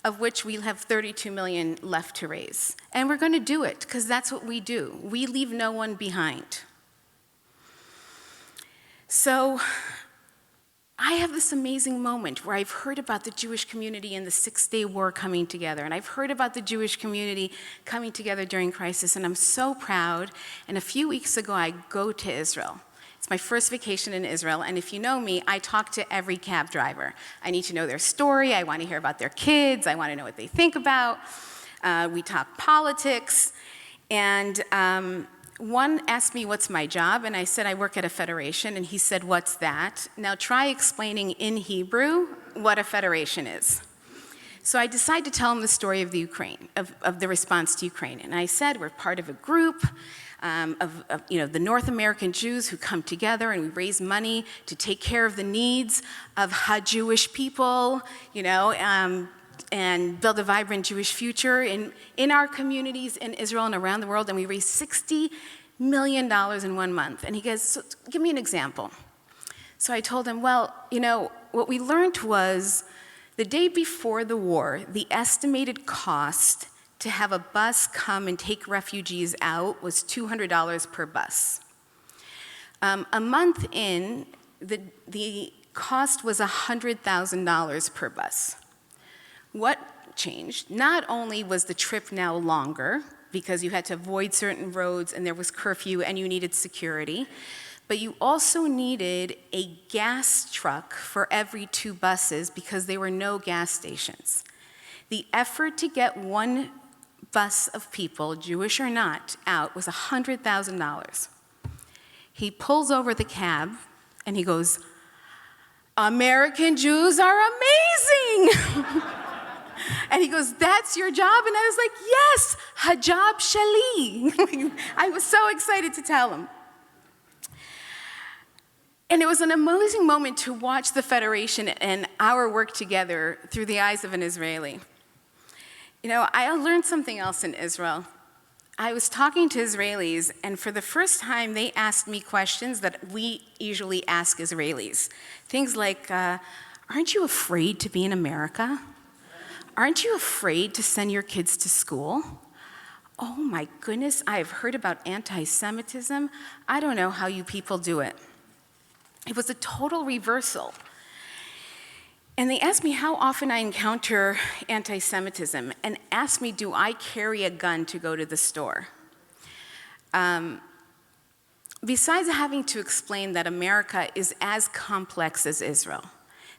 of which we have $32 million left to raise. And we're going to do it because that's what we do. We leave no one behind. So I have this amazing moment where I've heard about the Jewish community and the Six-Day War coming together, and I've heard about the Jewish community coming together during crisis, and I'm so proud. And a few weeks ago, I go to Israel. It's my first vacation in Israel, and if you know me, I talk to every cab driver. I need to know their story, I want to hear about their kids, I want to know what they think about. We talk politics, and one asked me, what's my job? And I said, I work at a federation. And he said, what's that? Now try explaining in Hebrew what a federation is. So I decided to tell him the story of the Ukraine, of the response to Ukraine. And I said, we're part of a group of the North American Jews who come together and we raise money to take care of the needs of Jewish people, and build a vibrant Jewish future in our communities in Israel and around the world, and we raised $60 million in 1 month. And he goes, so give me an example. So I told him, well, what we learned was the day before the war, the estimated cost to have a bus come and take refugees out was $200 per bus. A month in, the cost was $100,000 per bus. What changed? Not only was the trip now longer, because you had to avoid certain roads and there was curfew and you needed security, but you also needed a gas truck for every 2 buses because there were no gas stations. The effort to get one bus of people, Jewish or not, out was $100,000. He pulls over the cab and he goes, American Jews are amazing! And he goes, that's your job? And I was like, yes, hajab shali. I was so excited to tell him. And it was an amazing moment to watch the Federation and our work together through the eyes of an Israeli. I learned something else in Israel. I was talking to Israelis, and for the first time, they asked me questions that we usually ask Israelis. Things like, aren't you afraid to be in America? Aren't you afraid to send your kids to school? Oh my goodness, I've heard about anti-Semitism. I don't know how you people do it. It was a total reversal. And they asked me how often I encounter anti-Semitism, and asked me, do I carry a gun to go to the store? Besides having to explain that America is as complex as Israel,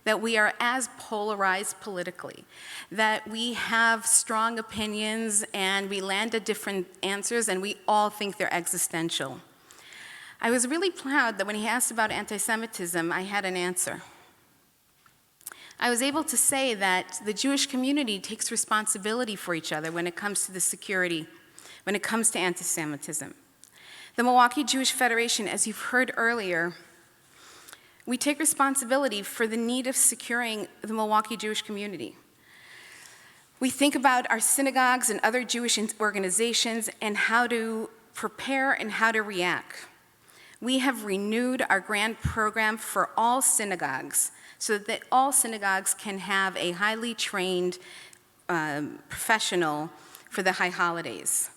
that we are as polarized politically, that we have strong opinions and we land at different answers and we all think they're existential. I was really proud that when he asked about anti-Semitism, I had an answer. I was able to say that the Jewish community takes responsibility for each other when it comes to the security, when it comes to anti-Semitism. The Milwaukee Jewish Federation, as you've heard earlier, we take responsibility for the need of securing the Milwaukee Jewish community. We think about our synagogues and other Jewish organizations and how to prepare and how to react. We have renewed our grant program for all synagogues so that all synagogues can have a highly trained professional for the high holidays.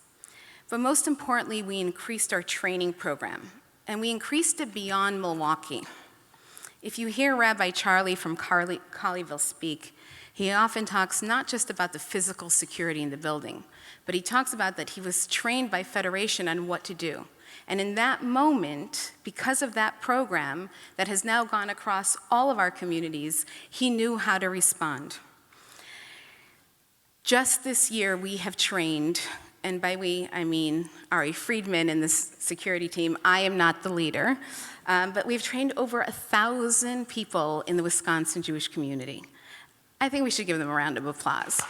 But most importantly, we increased our training program, and we increased it beyond Milwaukee. If you hear Rabbi Charlie from Colleyville speak, he often talks not just about the physical security in the building, but he talks about that he was trained by Federation on what to do. And in that moment, because of that program that has now gone across all of our communities, he knew how to respond. Just this year, we have trained, and by we, I mean Ari Friedman and this security team. I am not the leader, but we've trained over 1,000 people in the Wisconsin Jewish community. I think we should give them a round of applause.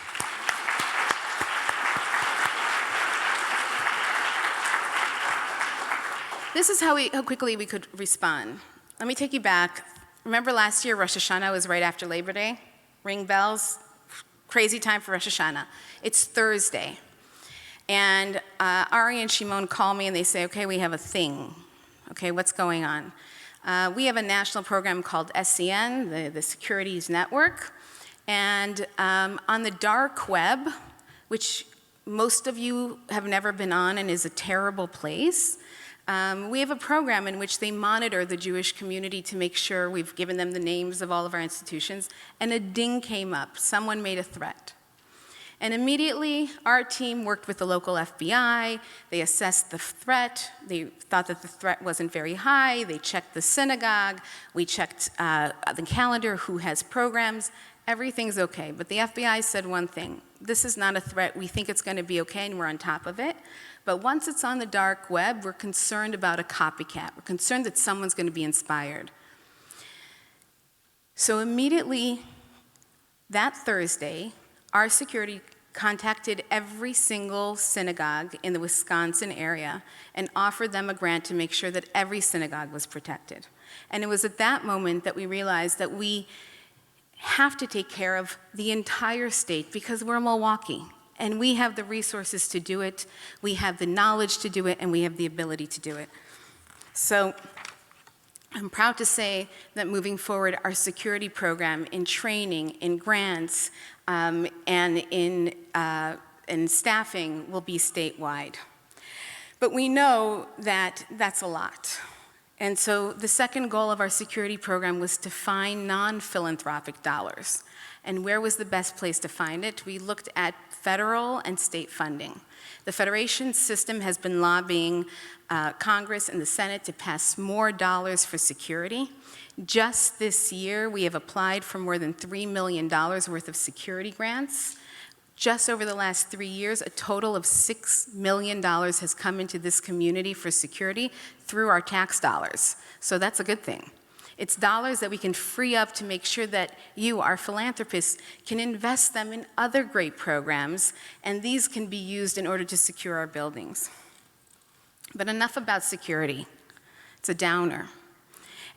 This is how quickly we could respond. Let me take you back. Remember last year, Rosh Hashanah was right after Labor Day? Ring bells, crazy time for Rosh Hashanah. It's Thursday. And Ari and Shimon call me and they say, okay, we have a thing. Okay, what's going on? We have a national program called SCN, the Securities Network. And on the dark web, which most of you have never been on and is a terrible place, we have a program in which they monitor the Jewish community to make sure we've given them the names of all of our institutions, and a ding came up. Someone made a threat. And immediately, our team worked with the local FBI. They assessed the threat. They thought that the threat wasn't very high. They checked the synagogue. We checked the calendar, who has programs. Everything's okay. But the FBI said one thing: this is not a threat. We think it's going to be okay, and we're on top of it. But once it's on the dark web, we're concerned about a copycat. We're concerned that someone's going to be inspired. So immediately, that Thursday, our security contacted every single synagogue in the Wisconsin area and offered them a grant to make sure that every synagogue was protected. And it was at that moment that we realized that we have to take care of the entire state because we're Milwaukee. And we have the resources to do it, we have the knowledge to do it, and we have the ability to do it. So I'm proud to say that moving forward, our security program in training, in grants, and in staffing will be statewide. But we know that that's a lot. And so the second goal of our security program was to find non-philanthropic dollars. And where was the best place to find it? We looked at federal and state funding. The Federation system has been lobbying Congress and the Senate to pass more dollars for security. Just this year, we have applied for more than $3 million worth of security grants. Just over the last 3 years, a total of $6 million has come into this community for security through our tax dollars. So that's a good thing. It's dollars that we can free up to make sure that you, our philanthropists, can invest them in other great programs, and these can be used in order to secure our buildings. But enough about security. It's a downer.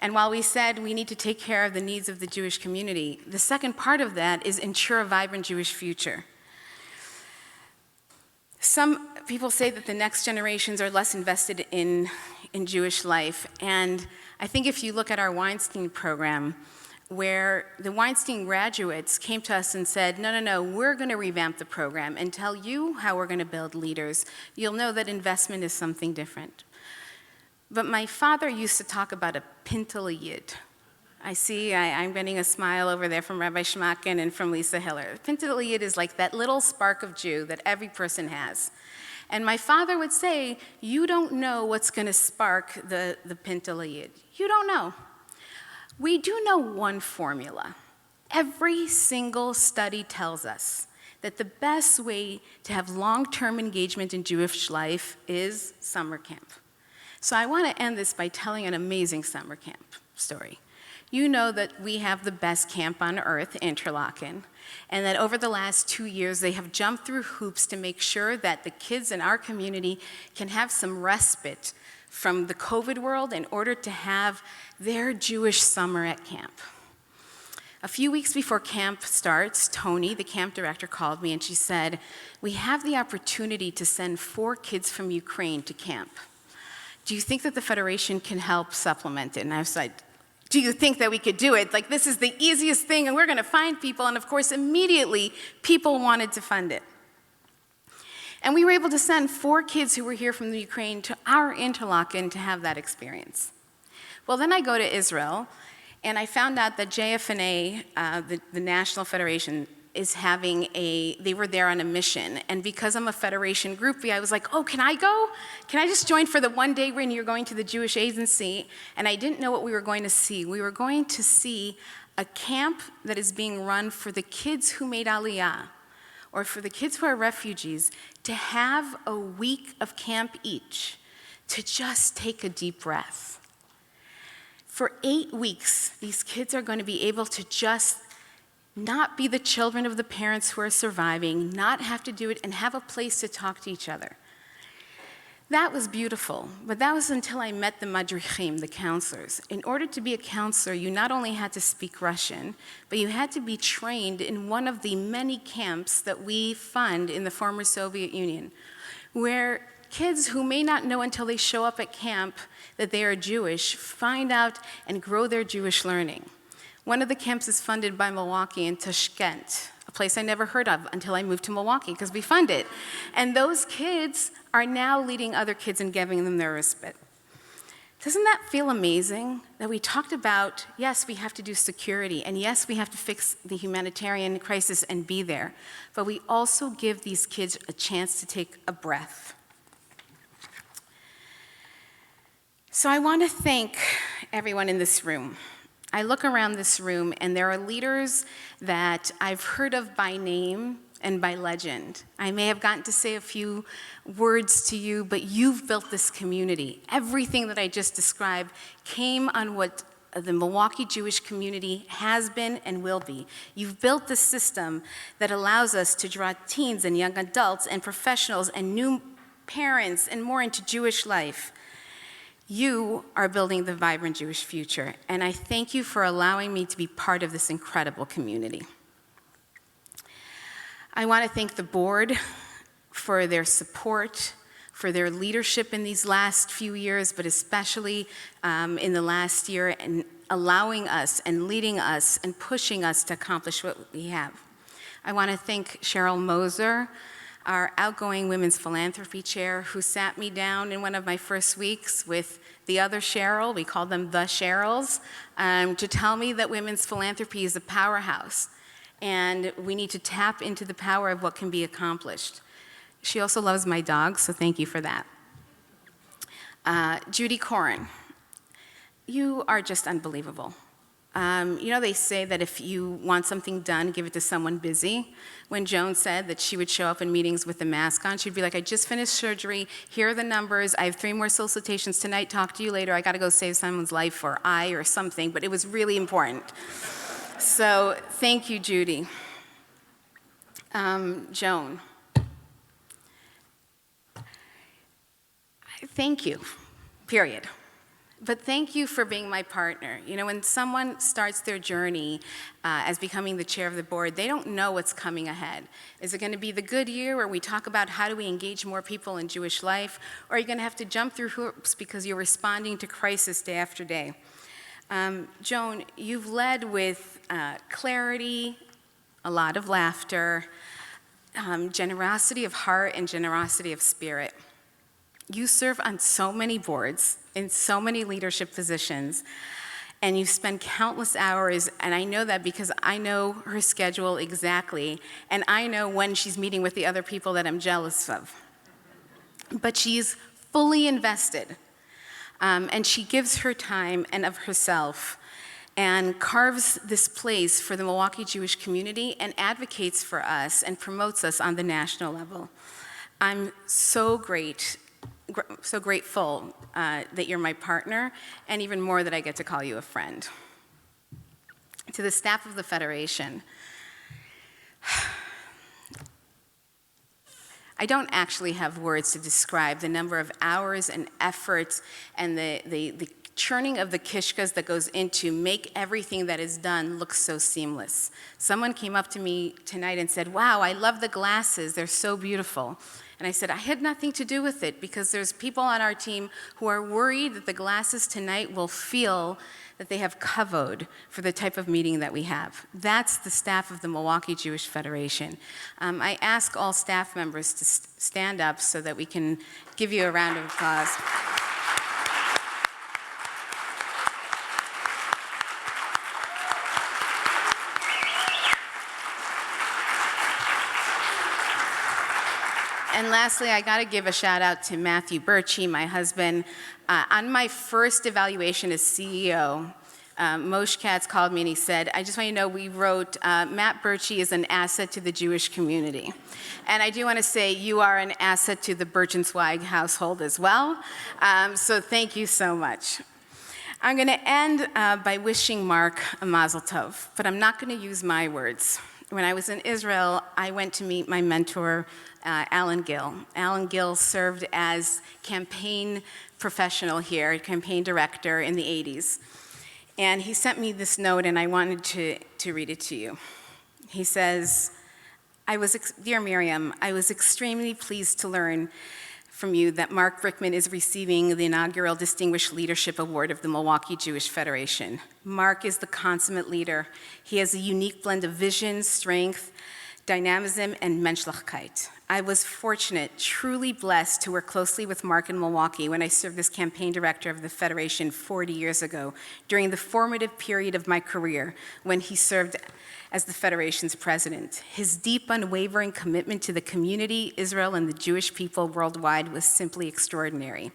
And while we said we need to take care of the needs of the Jewish community, the second part of that is ensure a vibrant Jewish future. people say that the next generations are less invested in Jewish life, and I think if you look at our Weinstein program, where the Weinstein graduates came to us and said, no, we're going to revamp the program and tell you how we're going to build leaders, you'll know that investment is something different. But my father used to talk about a pintel yid. I see, I'm getting a smile over there from Rabbi Schmacken and from Lisa Hiller. Pintel yid is like that little spark of Jew that every person has. And my father would say, you don't know what's going to spark the pintel yid. You don't know. We do know one formula. Every single study tells us that the best way to have long-term engagement in Jewish life is summer camp. So I want to end this by telling an amazing summer camp story. You know that we have the best camp on earth, Interlaken, and that over the last 2 years they have jumped through hoops to make sure that the kids in our community can have some respite from the COVID world in order to have their Jewish summer at camp. A few weeks before camp starts, Tony, the camp director, called me and she said, we have the opportunity to send 4 kids from Ukraine to camp. Do you think that the Federation can help supplement it? And I was like, do you think that we could do it? Like, this is the easiest thing and we're gonna find people. And of course, immediately, people wanted to fund it. And we were able to send 4 kids who were here from the Ukraine to our Interlaken to have that experience. Well, then I go to Israel, and I found out that JFNA, the National Federation, is having they were there on a mission. And because I'm a Federation groupie, I was like, oh, can I go? Can I just join for the one day when you're going to the Jewish Agency? And I didn't know what we were going to see. We were going to see a camp that is being run for the kids who made Aliyah, or for the kids who are refugees, to have a week of camp each, to just take a deep breath. For 8 weeks, these kids are going to be able to just not be the children of the parents who are surviving, not have to do it, and have a place to talk to each other. That was beautiful, but that was until I met the madrichim, the counselors. In order to be a counselor, you not only had to speak Russian, but you had to be trained in one of the many camps that we fund in the former Soviet Union, where kids who may not know until they show up at camp that they are Jewish find out and grow their Jewish learning. One of the camps is funded by Milwaukee and Tashkent, a place I never heard of until I moved to Milwaukee because we fund it. And those kids are now leading other kids and giving them their respite. Doesn't that feel amazing? That we talked about, yes, we have to do security, and yes, we have to fix the humanitarian crisis and be there, but we also give these kids a chance to take a breath. So I want to thank everyone in this room. I look around this room, and there are leaders that I've heard of by name and by legend. I may have gotten to say a few words to you, but you've built this community. Everything that I just described came on what the Milwaukee Jewish community has been and will be. You've built this system that allows us to draw teens and young adults and professionals and new parents and more into Jewish life. You are building the vibrant Jewish future, and I thank you for allowing me to be part of this incredible community. I want to thank the board for their support, for their leadership in these last few years, but especially in the last year, and allowing us and leading us and pushing us to accomplish what we have. I want to thank Cheryl Moser, our outgoing Women's Philanthropy Chair, who sat me down in one of my first weeks with the other Cheryl, we call them the Cheryls, to tell me that women's philanthropy is a powerhouse, and we need to tap into the power of what can be accomplished. She also loves my dog, so thank you for that. Judy Corin, you are just unbelievable. You know, they say that if you want something done, give it to someone busy. When Joan said that she would show up in meetings with a mask on, she'd be like, I just finished surgery, here are the numbers, I have 3 more solicitations tonight, talk to you later, I gotta go save someone's life or eye or something, but it was really important. So thank you, Judy. Joan. Thank you, period. But thank you for being my partner. You know, when someone starts their journey as becoming the chair of the board, they don't know what's coming ahead. Is it going to be the good year where we talk about how do we engage more people in Jewish life, or are you going to have to jump through hoops because you're responding to crisis day after day? Joan, you've led with clarity, a lot of laughter, generosity of heart, and generosity of spirit. You serve on so many boards, in so many leadership positions, and you spend countless hours, and I know that because I know her schedule exactly, and I know when she's meeting with the other people that I'm jealous of. But she's fully invested, and she gives her time and of herself, and carves this place for the Milwaukee Jewish community and advocates for us and promotes us on the national level. I'm so grateful that you're my partner, and even more that I get to call you a friend. To the staff of the Federation, I don't actually have words to describe the number of hours and efforts and the churning of the kishkas that goes into make everything that is done look so seamless. Someone came up to me tonight and said, "Wow, I love the glasses, they're so beautiful." And I said, I had nothing to do with it because there's people on our team who are worried that the glasses tonight will feel that they have kavod for the type of meeting that we have. That's the staff of the Milwaukee Jewish Federation. I ask all staff members to stand up so that we can give you a round of applause. And lastly, I got to give a shout out to Matthew Birchie, my husband. On my first evaluation as CEO, Moshe Katz called me and he said, "I just want you to know we wrote, Matt Birchie is an asset to the Jewish community." And I do want to say you are an asset to the Birchensweig household as well. So thank you so much. I'm going to end by wishing Mark a mazel tov, but I'm not going to use my words. When I was in Israel, I went to meet my mentor, Alan Gill. Alan Gill served as campaign professional here, campaign director in the 80s. And he sent me this note, and I wanted to read it to you. He says, "Dear Miriam, I was extremely pleased to learn from you that Mark Brickman is receiving the inaugural Distinguished Leadership Award of the Milwaukee Jewish Federation. Mark is the consummate leader. He has a unique blend of vision, strength, dynamism, and menschlichkeit. I was fortunate, truly blessed to work closely with Mark in Milwaukee when I served as campaign director of the Federation 40 years ago, during the formative period of my career when he served as the Federation's president. His deep, unwavering commitment to the community, Israel, and the Jewish people worldwide was simply extraordinary.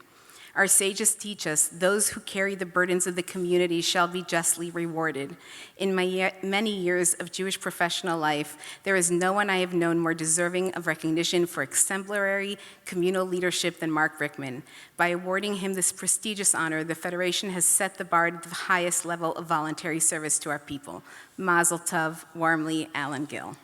Our sages teach us, those who carry the burdens of the community shall be justly rewarded. In my many years of Jewish professional life, there is no one I have known more deserving of recognition for exemplary communal leadership than Mark Brickman. By awarding him this prestigious honor, the Federation has set the bar to the highest level of voluntary service to our people. Mazel tov, warmly, Alan Gill."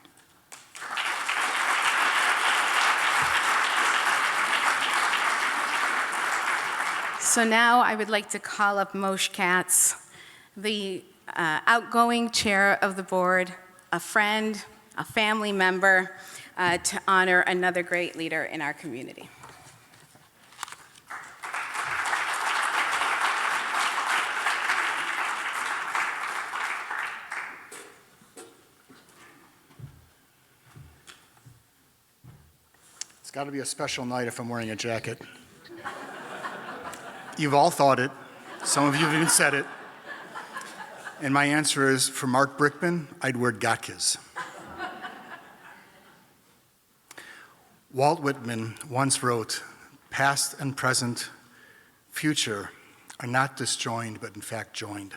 So now I would like to call up Moshe Katz, the outgoing chair of the board, a friend, a family member, to honor another great leader in our community. It's got to be a special night if I'm wearing a jacket. You've all thought it. Some of you have even said it. And my answer is, for Mark Brickman, I'd wear gatkes. Walt Whitman once wrote, "Past and present, future are not disjoined, but in fact joined."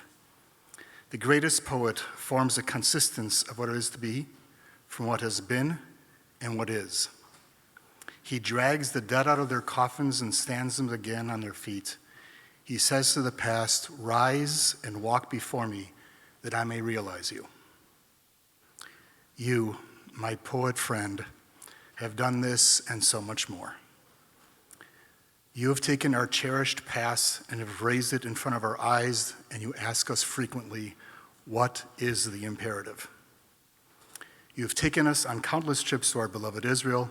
The greatest poet forms a consistence of what is to be from what has been and what is. He drags the dead out of their coffins and stands them again on their feet. He says to the past, "Rise and walk before me, that I may realize you." You, my poet friend, have done this and so much more. You have taken our cherished past and have raised it in front of our eyes, and you ask us frequently, what is the imperative? You have taken us on countless trips to our beloved Israel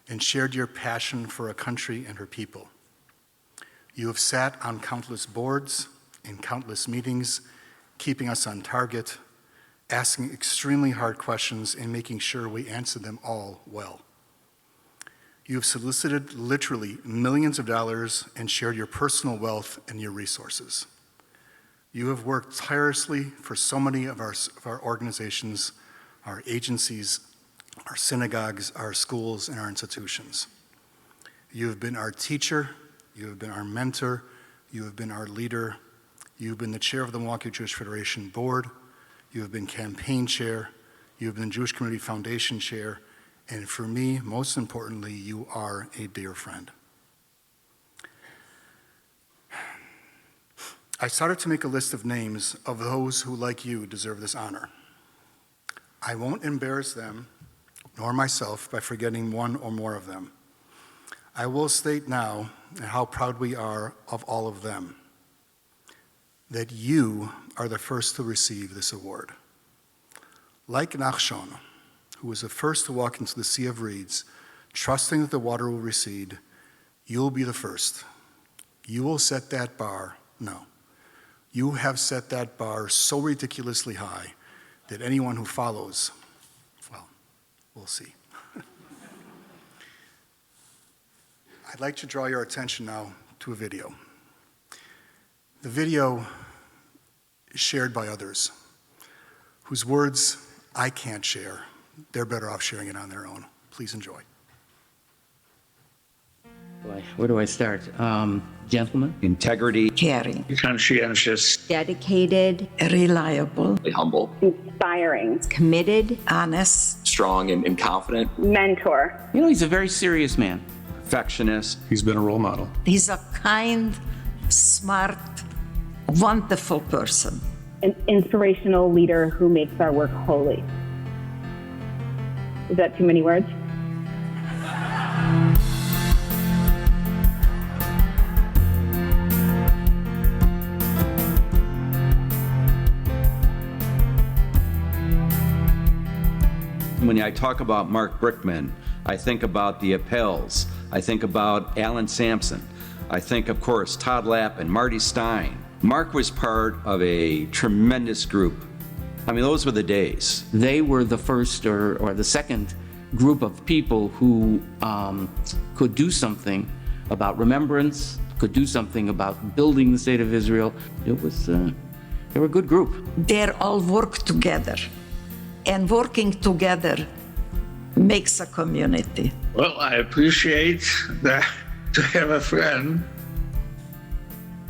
and shared your passion for a country and her people. You have sat on countless boards in countless meetings, keeping us on target, asking extremely hard questions and making sure we answer them all well. You have solicited literally millions of dollars and shared your personal wealth and your resources. You have worked tirelessly for so many of our organizations, our agencies, our synagogues, our schools, and our institutions. You have been our teacher, you have been our mentor, you have been our leader, you have been the chair of the Milwaukee Jewish Federation Board, you have been campaign chair, you have been Jewish Community Foundation chair, and for me, most importantly, you are a dear friend. I started to make a list of names of those who, like you, deserve this honor. I won't embarrass them, nor myself, by forgetting one or more of them. I will state now how proud we are of all of them, that you are the first to receive this award. Like Nachshon, who was the first to walk into the Sea of Reeds, trusting that the water will recede, you'll be the first. You will set that bar, no. You have set that bar so ridiculously high that anyone who follows, well, we'll see. I'd like to draw your attention now to a video. The video is shared by others, whose words I can't share. They're better off sharing it on their own. Please enjoy. Boy, where do I start? Gentlemen? Integrity. Caring. Conscientious. Dedicated. Reliable. Humble. Inspiring. Committed. Honest. Strong and confident. Mentor. You know, he's a very serious man. Perfectionist. He's been a role model. He's a kind, smart, wonderful person. An inspirational leader who makes our work holy. Is that too many words? When I talk about Mark Brickman, I think about the Appels. I think about Alan Sampson. I think, of course, Todd Lapp and Marty Stein. Mark was part of a tremendous group. I mean, those were the days. They were the first or the second group of people who could do something about remembrance, could do something about building the state of Israel. It was, they were a good group. They all work together, and working together makes a community. Well, I appreciate that to have a friend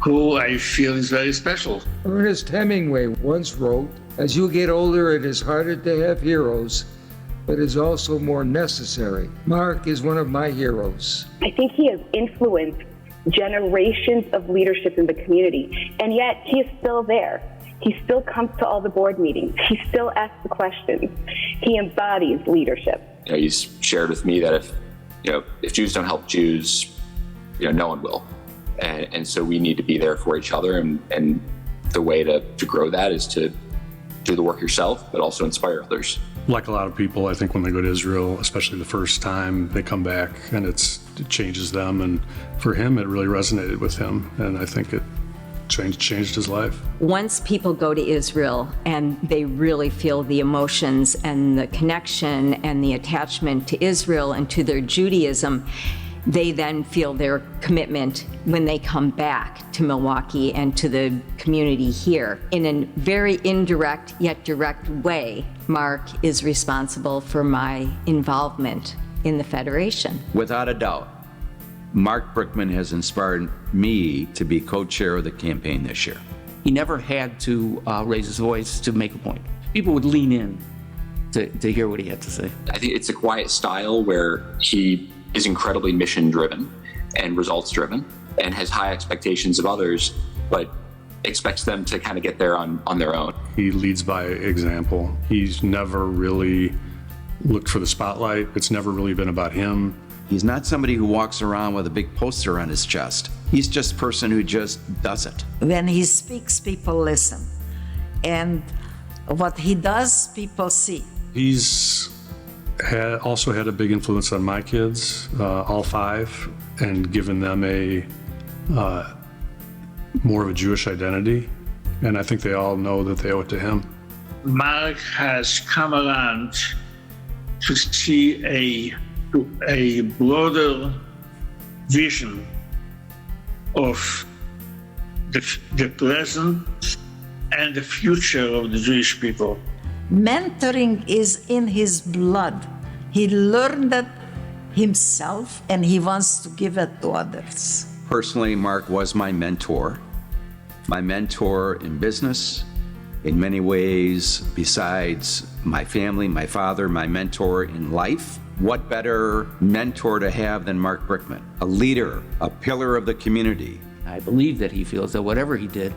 who I feel is very special. Ernest Hemingway once wrote, "As you get older, it is harder to have heroes, but it's also more necessary." Mark is one of my heroes. I think he has influenced generations of leadership in the community, and yet he is still there. He still comes to all the board meetings. He still asks the questions. He embodies leadership. He's shared with me that if Jews don't help Jews, no one will. And so we need to be there for each other. And the way to grow that is to do the work yourself, but also inspire others. Like a lot of people, I think when they go to Israel, especially the first time, they come back and it changes them. And for him, it really resonated with him. And I think it changed his life. Once people go to Israel and they really feel the emotions and the connection and the attachment to Israel and to their Judaism, they then feel their commitment when they come back to Milwaukee and to the community here. In a very indirect yet direct way, Mark is responsible for my involvement in the Federation. Without a doubt, Mark Brickman has inspired me to be co-chair of the campaign this year. He never had to raise his voice to make a point. People would lean in to hear what he had to say. I think it's a quiet style where he is incredibly mission-driven and results-driven and has high expectations of others, but expects them to kind of get there on their own. He leads by example. He's never really looked for the spotlight. It's never really been about him. He's not somebody who walks around with a big poster on his chest. He's just a person who just does it. When he speaks, people listen. And what he does, people see. He's also had a big influence on my kids, all 5, and given them a more of a Jewish identity. And I think they all know that they owe it to him. Mark has come around to see a broader vision of the present and the future of the Jewish people. Mentoring is in his blood. He learned it himself and he wants to give it to others. Personally, Mark was my mentor in business, in many ways, besides my family, my father, my mentor in life. What better mentor to have than Mark Brickman? A leader, a pillar of the community. I believe that he feels that whatever he did,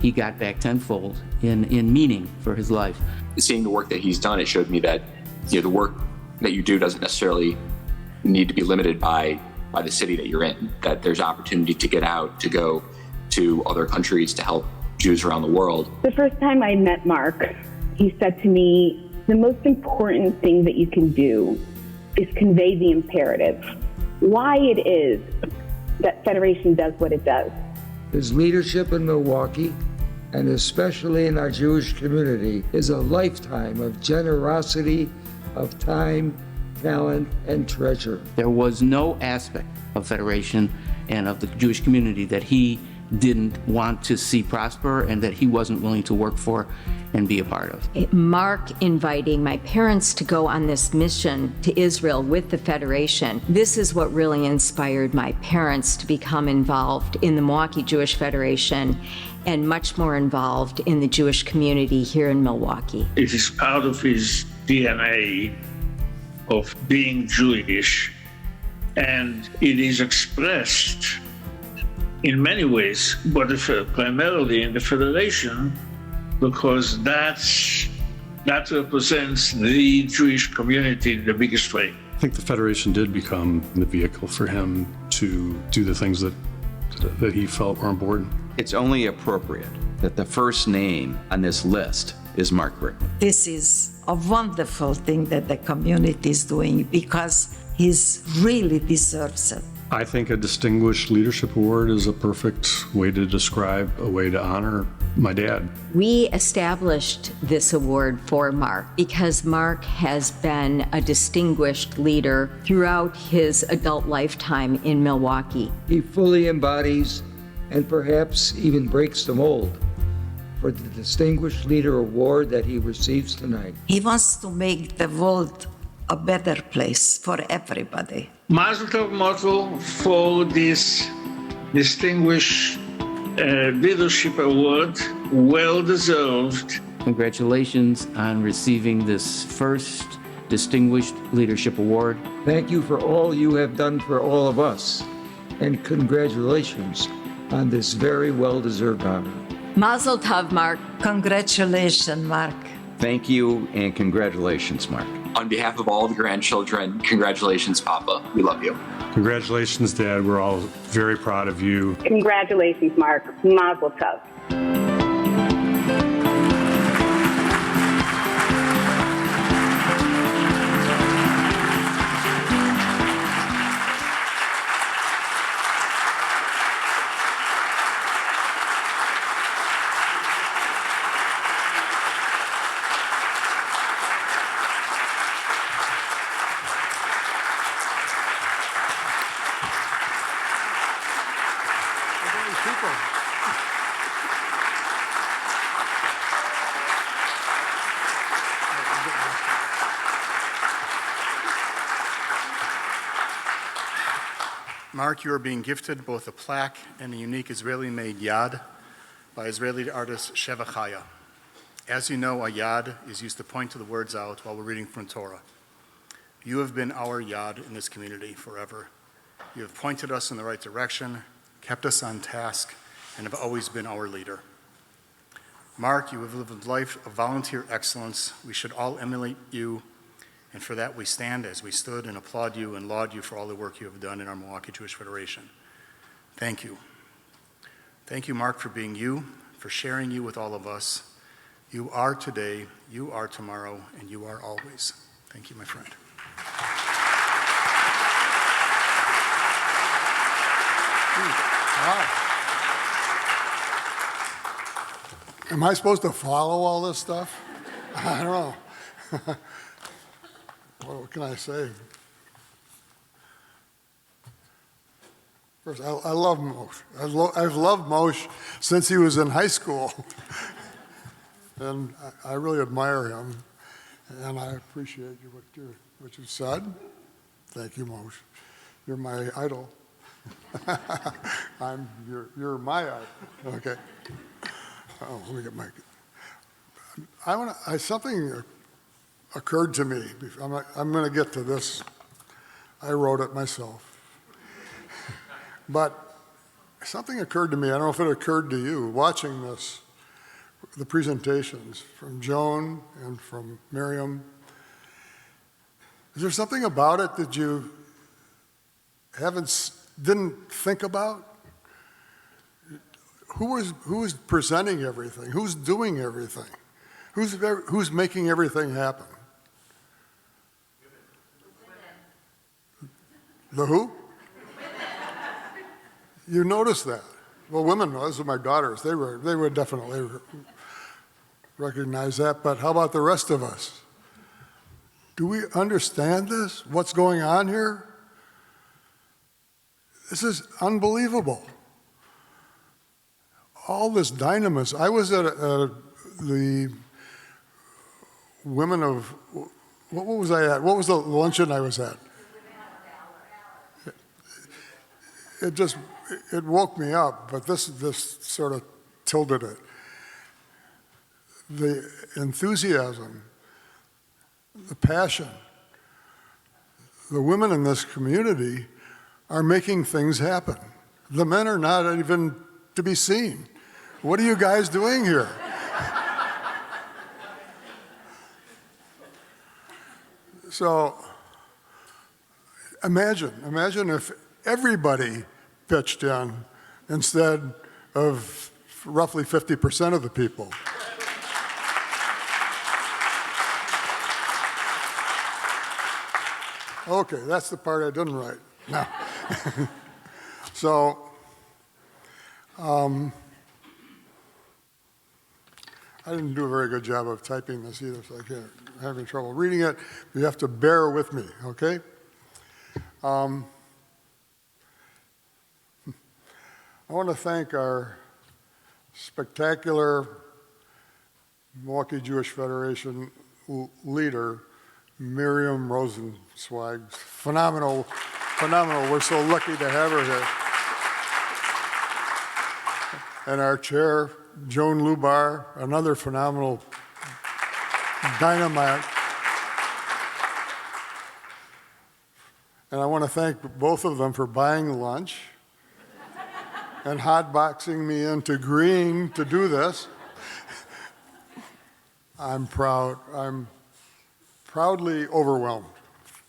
he got back tenfold in meaning for his life. Seeing the work that he's done, it showed me that the work that you do doesn't necessarily need to be limited by the city that you're in, that there's opportunity to get out, to go to other countries to help Jews around the world. The first time I met Mark, he said to me, the most important thing that you can do is convey the imperative, why it is that Federation does what it does. His leadership in Milwaukee, and especially in our Jewish community, is a lifetime of generosity, of time, talent, and treasure. There was no aspect of Federation and of the Jewish community that he didn't want to see prosper and that he wasn't willing to work for and be a part of. Mark inviting my parents to go on this mission to Israel with the Federation. This is what really inspired my parents to become involved in the Milwaukee Jewish Federation and much more involved in the Jewish community here in Milwaukee. It is part of his DNA of being Jewish, and it is expressed in many ways, but primarily in the Federation, because that represents the Jewish community in the biggest way. I think the Federation did become the vehicle for him to do the things that he felt were important. It's only appropriate that the first name on this list is Mark Brickman. This is a wonderful thing that the community is doing because he really deserves it. I think a Distinguished Leadership Award is a perfect way to describe, a way to honor my dad. We established this award for Mark because Mark has been a distinguished leader throughout his adult lifetime in Milwaukee. He fully embodies and perhaps even breaks the mold for the Distinguished Leader Award that he receives tonight. He wants to make the world a better place for everybody. Mazel tov Motel for this Distinguished Leadership Award, well deserved. Congratulations on receiving this first Distinguished Leadership Award. Thank you for all you have done for all of us, and congratulations on this very well-deserved honor. Mazel tov, Mark. Congratulations, Mark. Thank you and congratulations, Mark. On behalf of all the grandchildren, congratulations, Papa. We love you. Congratulations, Dad. We're all very proud of you. Congratulations, Mark. Mazel tov. Mark, you are being gifted both a plaque and a unique Israeli-made yad by Israeli artist Sheva Chaya. As you know, a yad is used to point to the words out while we're reading from Torah. You have been our yad in this community forever. You have pointed us in the right direction, kept us on task, and have always been our leader. Mark, you have lived a life of volunteer excellence. We should all emulate you And for that, we stand as we stood and applaud you and laud you for all the work you have done in our Milwaukee Jewish Federation. Thank you. Thank you, Mark, for being you, for sharing you with all of us. You are today, you are tomorrow, and you are always. Thank you, my friend. Wow. Am I supposed to follow all this stuff? I don't know. What can I say? First, I love Moshe. I've loved Moshe since he was in high school. And I really admire him. And I appreciate what you said. Thank you, Moshe. You're my idol. You're my idol. Okay. Oh, let me get my. Something occurred to me. I'm going to get to this. I wrote it myself. But something occurred to me. I don't know if it occurred to you watching this, the presentations from Joan and from Miriam. Is there something about it that you didn't think about? Who is presenting everything? Who's doing everything? Who's making everything happen? The who? You noticed that. Well, women, those are my daughters. They would definitely recognize that. But how about the rest of us? Do we understand this? What's going on here? This is unbelievable. All this dynamism. I was at the Women of, what was I at? What was the luncheon I was at? It woke me up, but this sort of tilted it. The enthusiasm, the passion, the women in this community are making things happen. The men are not even to be seen. What are you guys doing here? So imagine if everybody pitched in instead of roughly 50% of the people. Okay, that's the part I didn't write. No. So, I didn't do a very good job of typing this either, so I'm having trouble reading it. You have to bear with me, okay? I want to thank our spectacular Milwaukee Jewish Federation leader, Miriam Rosenzweig. Phenomenal. We're so lucky to have her here. And our chair, Joan Lubar, another phenomenal dynamite. And I want to thank both of them for buying lunch and hotboxing me into agreeing to do this. I'm proud. I'm proudly overwhelmed.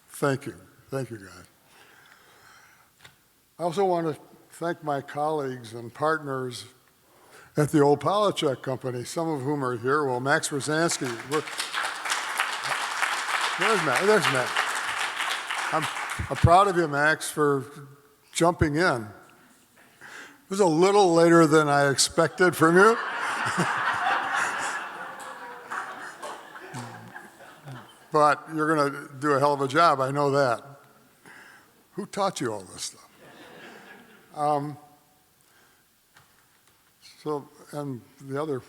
Thank you. Thank you, guys. I also want to thank my colleagues and partners at the old Polachek Company, some of whom are here. Well, Max Rosansky. There's Max. I'm proud of you, Max, for jumping in. It was a little later than I expected from you. But you're going to do a hell of a job, I know that. Who taught you all this stuff? And the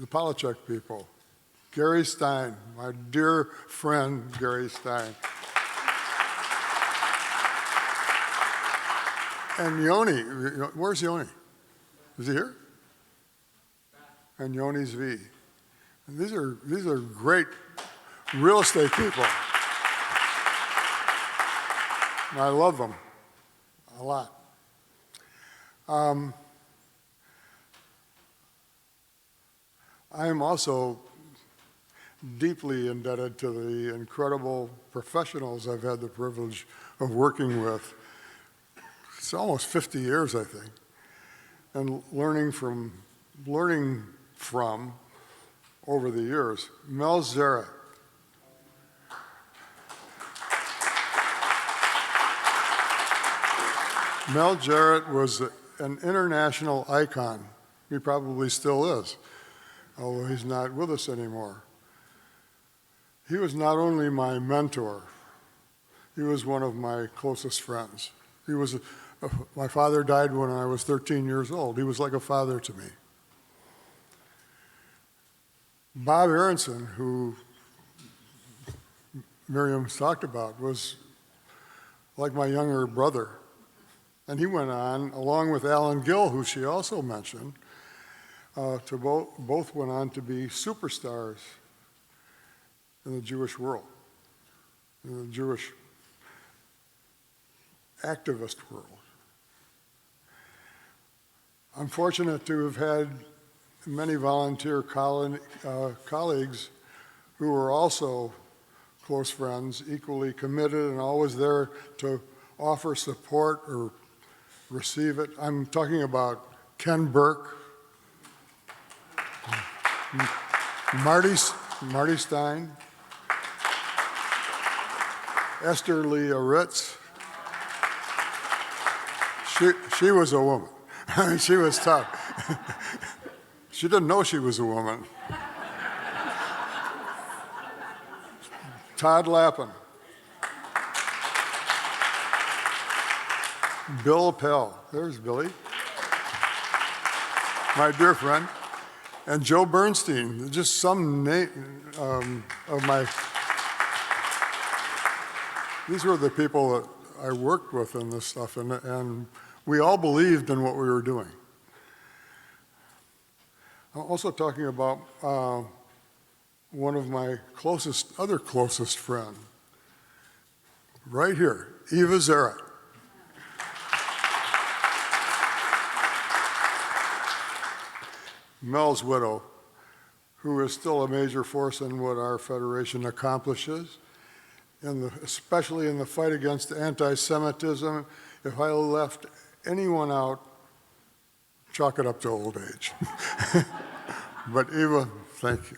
Polachek people. Gary Stein, my dear friend, Gary Stein. And Yoni, where's Yoni? Is he here? And Yoni's V. And these are great real estate people. And I love them a lot. I am also deeply indebted to the incredible professionals I've had the privilege of working with. It's almost 50 years, I think, and learning from over the years. Mel Zarrett. Mel Jarrett was an international icon. He probably still is, although he's not with us anymore. He was not only my mentor, he was one of my closest friends. My father died when I was 13 years old. He was like a father to me. Bob Aronson, who Miriam's talked about, was like my younger brother. And he went on, along with Alan Gill, who she also mentioned, both went on to be superstars in the Jewish world, in the Jewish activist world. I'm fortunate to have had many volunteer colleagues who were also close friends, equally committed and always there to offer support or receive it. I'm talking about Ken Burke, Marty Stein, Esther Leah Ritz. She was a woman. I mean, she was tough. She didn't know she was a woman. Todd Lappin. Bill Pell. There's Billy. My dear friend. And Joe Bernstein. Just some of my... These were the people that I worked with in this stuff, and we all believed in what we were doing. I'm also talking about one of my other closest friend, right here, Eva Zarrett. Mel's widow, who is still a major force in what our Federation accomplishes, especially in the fight against anti-Semitism. If I left anyone out, chalk it up to old age. But Eva, thank you.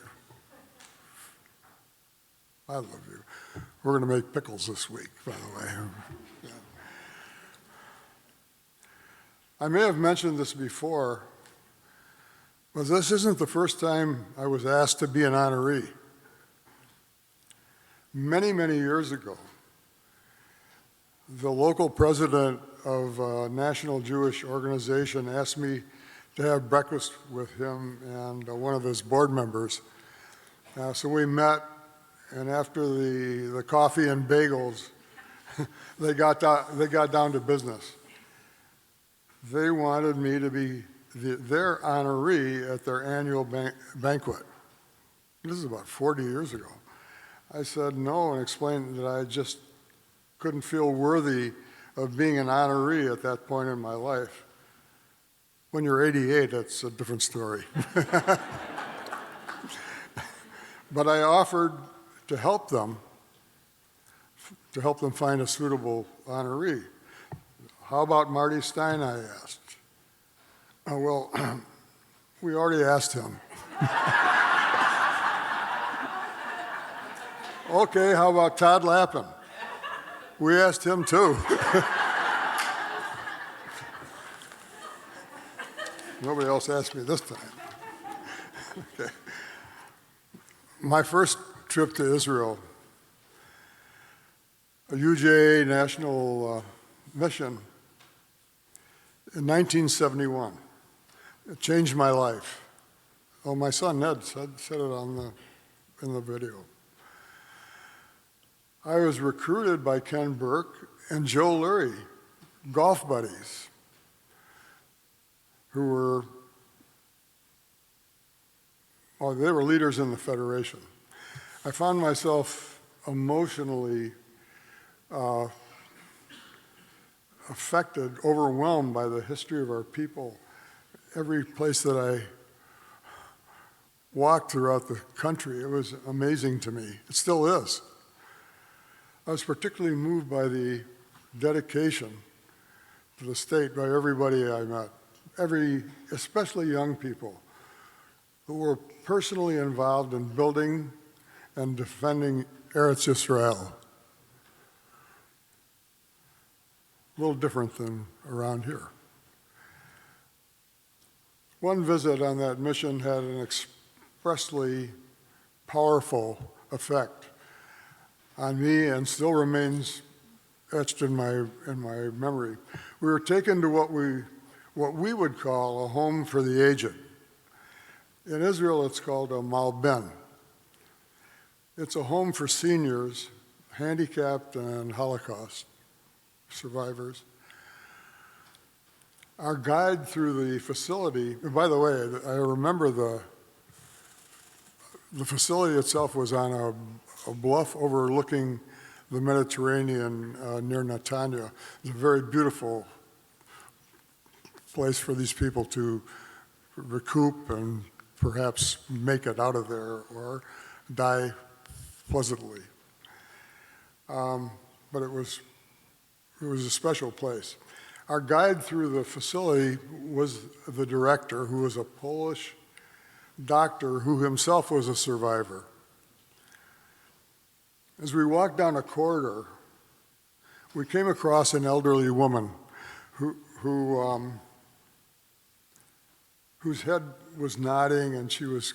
I love you. We're going to make pickles this week, by the way. Yeah. I may have mentioned this before, but this isn't the first time I was asked to be an honoree. Many, many years ago, the local president of a national Jewish organization asked me to have breakfast with him and one of his board members. So we met, and after the coffee and bagels, they got down to business. They wanted me to be their honoree at their annual banquet. This is about 40 years ago. I said no and explained that I just couldn't feel worthy of being an honoree at that point in my life. When you're 88, it's a different story. But I offered to help them find a suitable honoree. How about Marty Stein, I asked. Oh, well, we already asked him. Okay, how about Todd Lappin? We asked him too. Nobody else asked me this time. Okay. My first trip to Israel, a UJA national mission in 1971. It changed my life. Oh, my son Ned said it in the video. I was recruited by Ken Burke and Joe Lurie, golf buddies, who were, well, they were leaders in the Federation. I found myself emotionally affected, overwhelmed by the history of our people. Every place that I walk throughout the country. It was amazing to me. It still is. I was particularly moved by the dedication to the state by everybody I met, especially young people who were personally involved in building and defending Eretz Yisrael. A little different than around here. One visit on that mission had an expressly powerful effect on me and still remains etched in my memory. We were taken to what we would call a home for the aged. In Israel, it's called a malben. It's a home for seniors, handicapped and Holocaust survivors. Our guide through the facility, by the way, I remember the facility itself was on a bluff overlooking the Mediterranean near Netanya. It's a very beautiful place for these people to recoup and perhaps make it out of there or die pleasantly. But it was a special place. Our guide through the facility was the director, who was a Polish doctor who himself was a survivor. As we walked down a corridor, we came across an elderly woman whose head was nodding and she was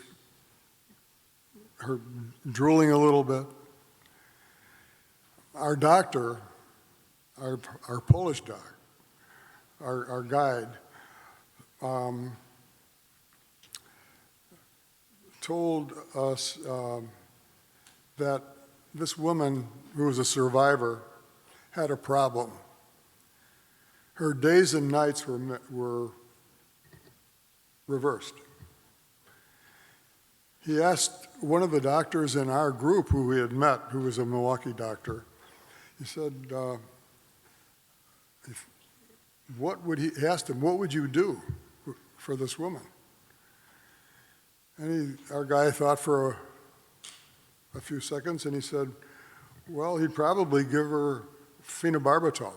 drooling a little bit. Our doctor, our Polish doctor, our guide, told us that this woman, who was a survivor, had a problem. Her days and nights were reversed. He asked one of the doctors in our group who we had met, who was a Milwaukee doctor, he said, he asked him, what would you do for this woman? And our guy thought for a few seconds, and he said, well, he'd probably give her phenobarbital.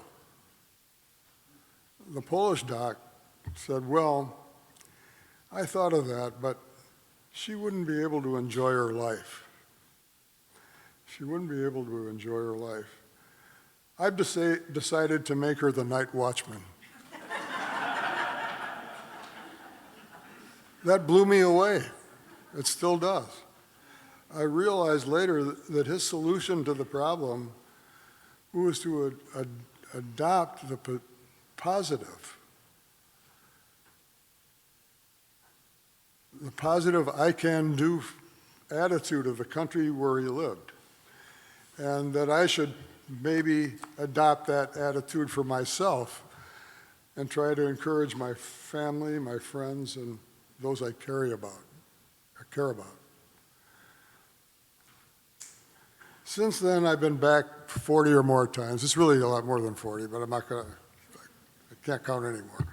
The Polish doc said, well, I thought of that, but she wouldn't be able to enjoy her life. She wouldn't be able to enjoy her life. I've decided to make her the night watchman. That blew me away. It still does. I realized later that his solution to the problem was to adopt the positive. The positive I can do attitude of the country where he lived. And that I should maybe adopt that attitude for myself and try to encourage my family, my friends, and those I care about. Since then, I've been back 40 or more times. It's really a lot more than 40, but I can't count anymore.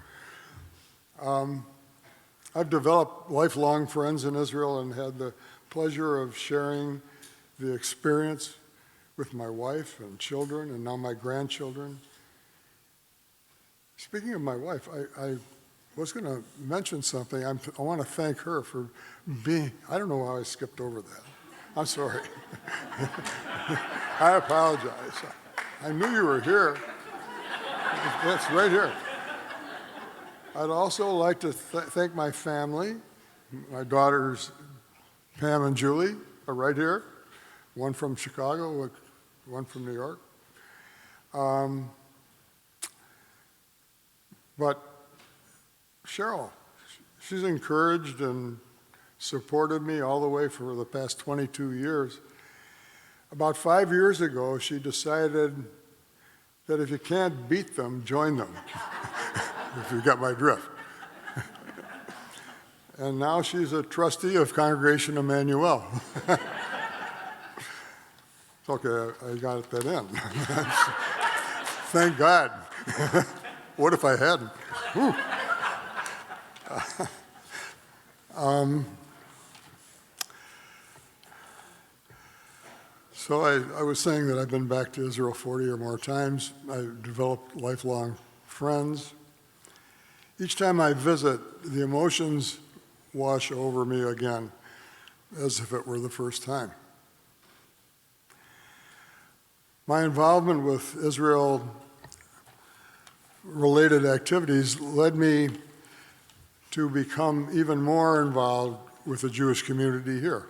I've developed lifelong friends in Israel and had the pleasure of sharing the experience with my wife and children, and now my grandchildren. Speaking of my wife, I was going to mention something. I want to thank her for being, I don't know how I skipped over that. I'm sorry. I apologize. I knew you were here. It's right here. I'd also like to thank my family. My daughters, Pam and Julie, are right here. One from Chicago, one from New York. But Cheryl, she's encouraged and supported me all the way for the past 22 years. About 5 years ago, she decided that if you can't beat them, join them, if you got my drift. And now she's a trustee of Congregation Emmanuel. Okay, I got that in. Thank God. What if I hadn't? So I was saying that I've been back to Israel 40 or more times. I've developed lifelong friends. Each time I visit, the emotions wash over me again, as if it were the first time. My involvement with Israel-related activities led me to become even more involved with the Jewish community here.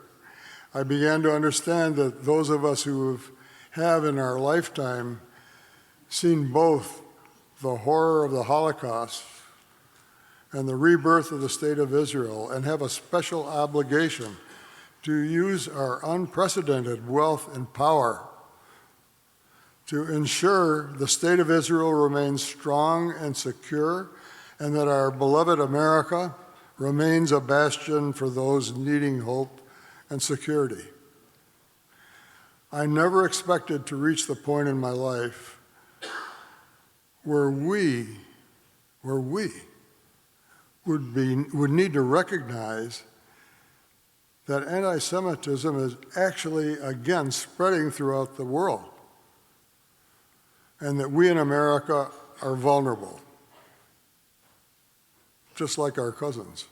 I began to understand that those of us who have in our lifetime seen both the horror of the Holocaust and the rebirth of the State of Israel and have a special obligation to use our unprecedented wealth and power to ensure the State of Israel remains strong and secure, and that our beloved America remains a bastion for those needing hope and security. I never expected to reach the point in my life where we would need to recognize that anti-Semitism is actually again spreading throughout the world, and that we in America are vulnerable, just like our cousins.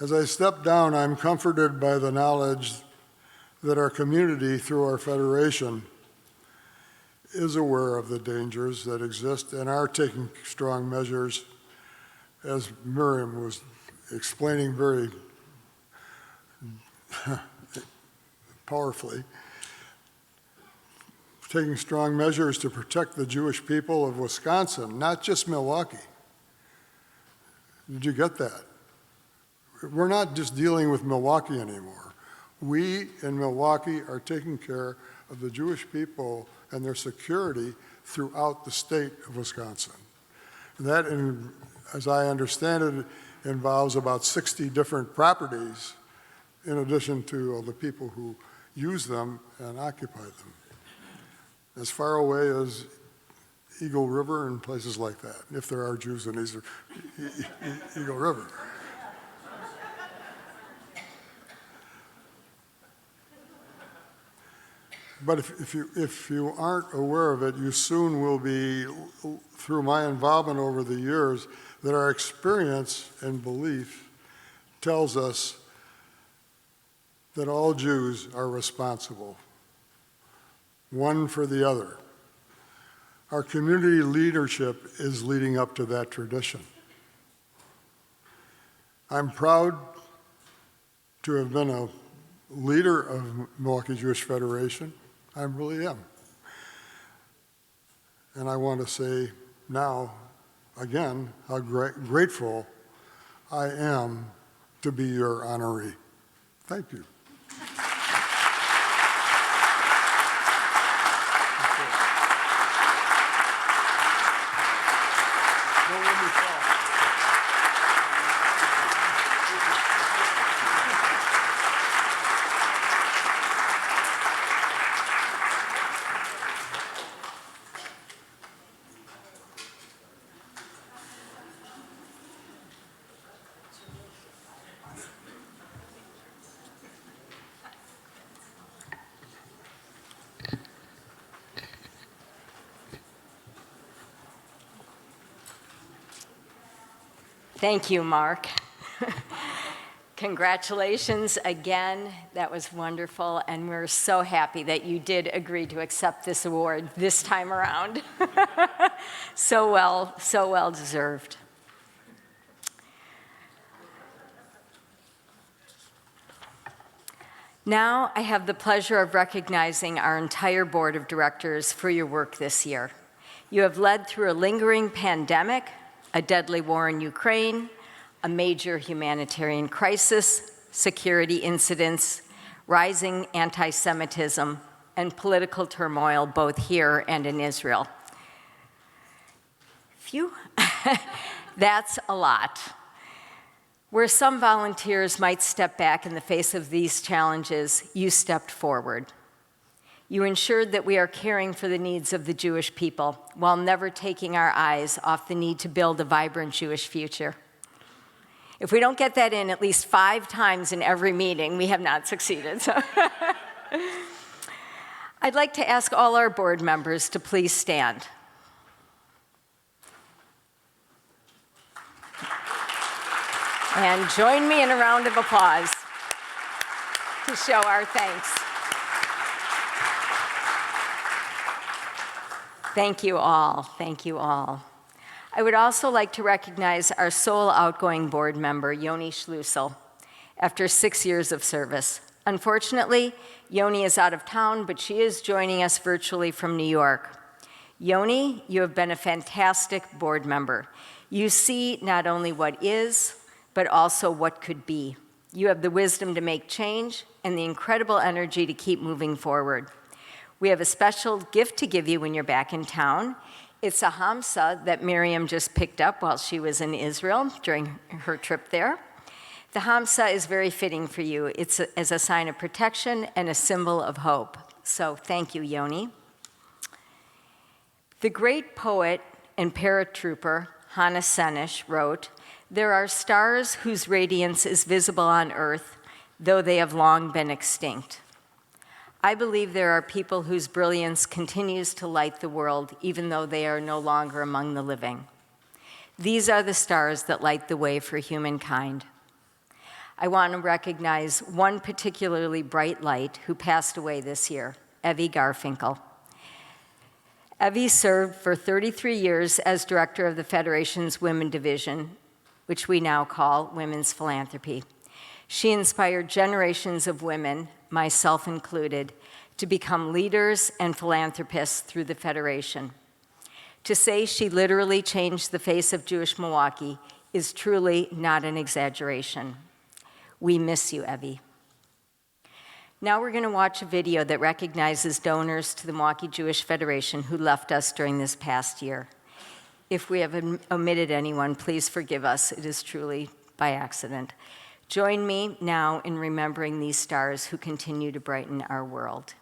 As I step down, I'm comforted by the knowledge that our community, through our federation, is aware of the dangers that exist and are taking strong measures, as Miriam was explaining very powerfully, taking strong measures to protect the Jewish people of Wisconsin, not just Milwaukee. Did you get that? We're not just dealing with Milwaukee anymore. We in Milwaukee are taking care of the Jewish people and their security throughout the state of Wisconsin. And that, as I understand it, involves about 60 different properties in addition to all the people who use them and occupy them, as far away as Eagle River and places like that, if there are Jews in Eagle River. But if you aren't aware of it, you soon will be, through my involvement over the years, that our experience and belief tells us that all Jews are responsible, one for the other. Our community leadership is leading up to that tradition. I'm proud to have been a leader of Milwaukee Jewish Federation. I really am. And I want to say now, again, how grateful I am to be your honoree. Thank you. Thank you, Mark. Congratulations again. That was wonderful, and we're so happy that you did agree to accept this award this time around. So well deserved. Now I have the pleasure of recognizing our entire board of directors for your work this year. You have led through a lingering pandemic, a deadly war in Ukraine, a major humanitarian crisis, security incidents, rising anti-Semitism, and political turmoil both here and in Israel. Phew, that's a lot. Where some volunteers might step back in the face of these challenges, you stepped forward. You ensured that we are caring for the needs of the Jewish people while never taking our eyes off the need to build a vibrant Jewish future. If we don't get that in at least 5 times in every meeting, we have not succeeded. I'd like to ask all our board members to please stand. And join me in a round of applause to show our thanks. Thank you all. Thank you all. I would also like to recognize our sole outgoing board member, Yoni Schlusel, after 6 years of service. Unfortunately, Yoni is out of town, but she is joining us virtually from New York. Yoni, you have been a fantastic board member. You see not only what is, but also what could be. You have the wisdom to make change and the incredible energy to keep moving forward. We have a special gift to give you when you're back in town. It's a hamsa that Miriam just picked up while she was in Israel during her trip there. The hamsa is very fitting for you. It's as a sign of protection and a symbol of hope. So thank you, Yoni. The great poet and paratrooper Hannah Senesh wrote, "There are stars whose radiance is visible on earth, though they have long been extinct." I believe there are people whose brilliance continues to light the world, even though they are no longer among the living. These are the stars that light the way for humankind. I want to recognize one particularly bright light who passed away this year, Evie Garfinkel. Evie served for 33 years as director of the Federation's Women Division, which we now call Women's Philanthropy. She inspired generations of women, myself included, to become leaders and philanthropists through the Federation. To say she literally changed the face of Jewish Milwaukee is truly not an exaggeration. We miss you, Evie. Now we're going to watch a video that recognizes donors to the Milwaukee Jewish Federation who left us during this past year. If we have omitted anyone, please forgive us. It is truly by accident. Join me now in remembering these stars who continue to brighten our world.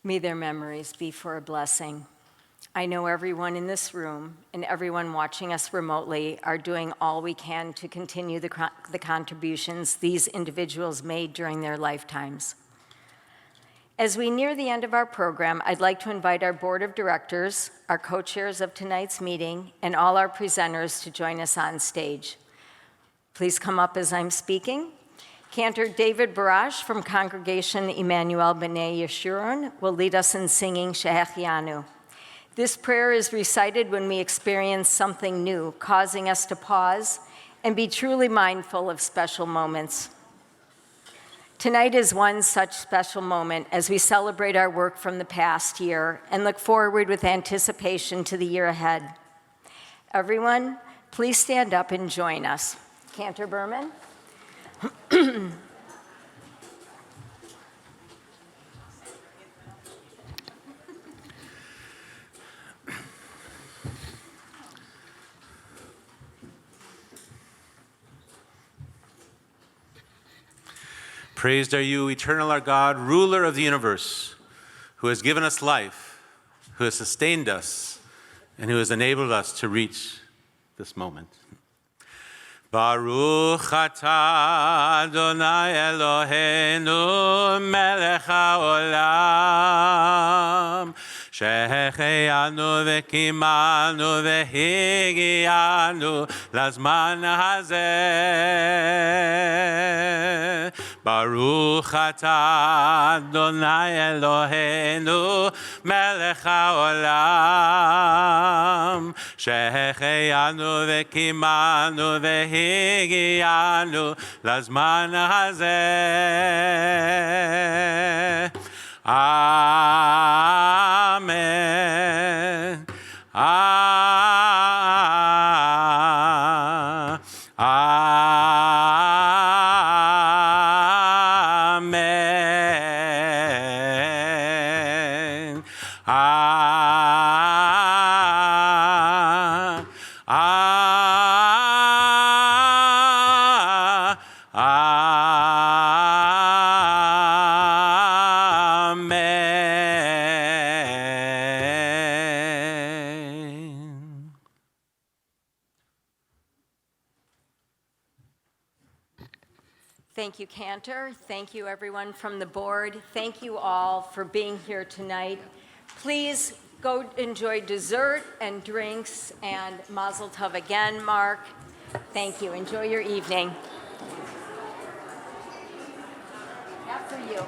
May their memories be for a blessing. I know everyone in this room and everyone watching us remotely are doing all we can to continue the contributions these individuals made during their lifetimes. As we near the end of our program, I'd like to invite our board of directors, our co-chairs of tonight's meeting, and all our presenters to join us on stage. Please come up as I'm speaking. Cantor David Barash from Congregation Emmanuel B'nai Yeshurun will lead us in singing Shehechianu. This prayer is recited when we experience something new, causing us to pause and be truly mindful of special moments. Tonight is one such special moment as we celebrate our work from the past year and look forward with anticipation to the year ahead. Everyone, please stand up and join us. Cantor Berman. Praised are you, eternal our God, ruler of the universe, who has given us life, who has sustained us, and who has enabled us to reach this moment. Baruch atah Adonai Eloheinu melech haolam שהחיינו וקימנו והגיענו לזמן הזה. ברוך אתה אדוני אלוהינו מלך העולם שהחיינו וקימנו והגיענו לזמן הזה. Amen. Amen. Thank you, Cantor. Thank you, everyone from the board. Thank you all for being here tonight. Please go enjoy dessert and drinks, and Mazel Tov again, Mark. Thank you. Enjoy your evening. After you.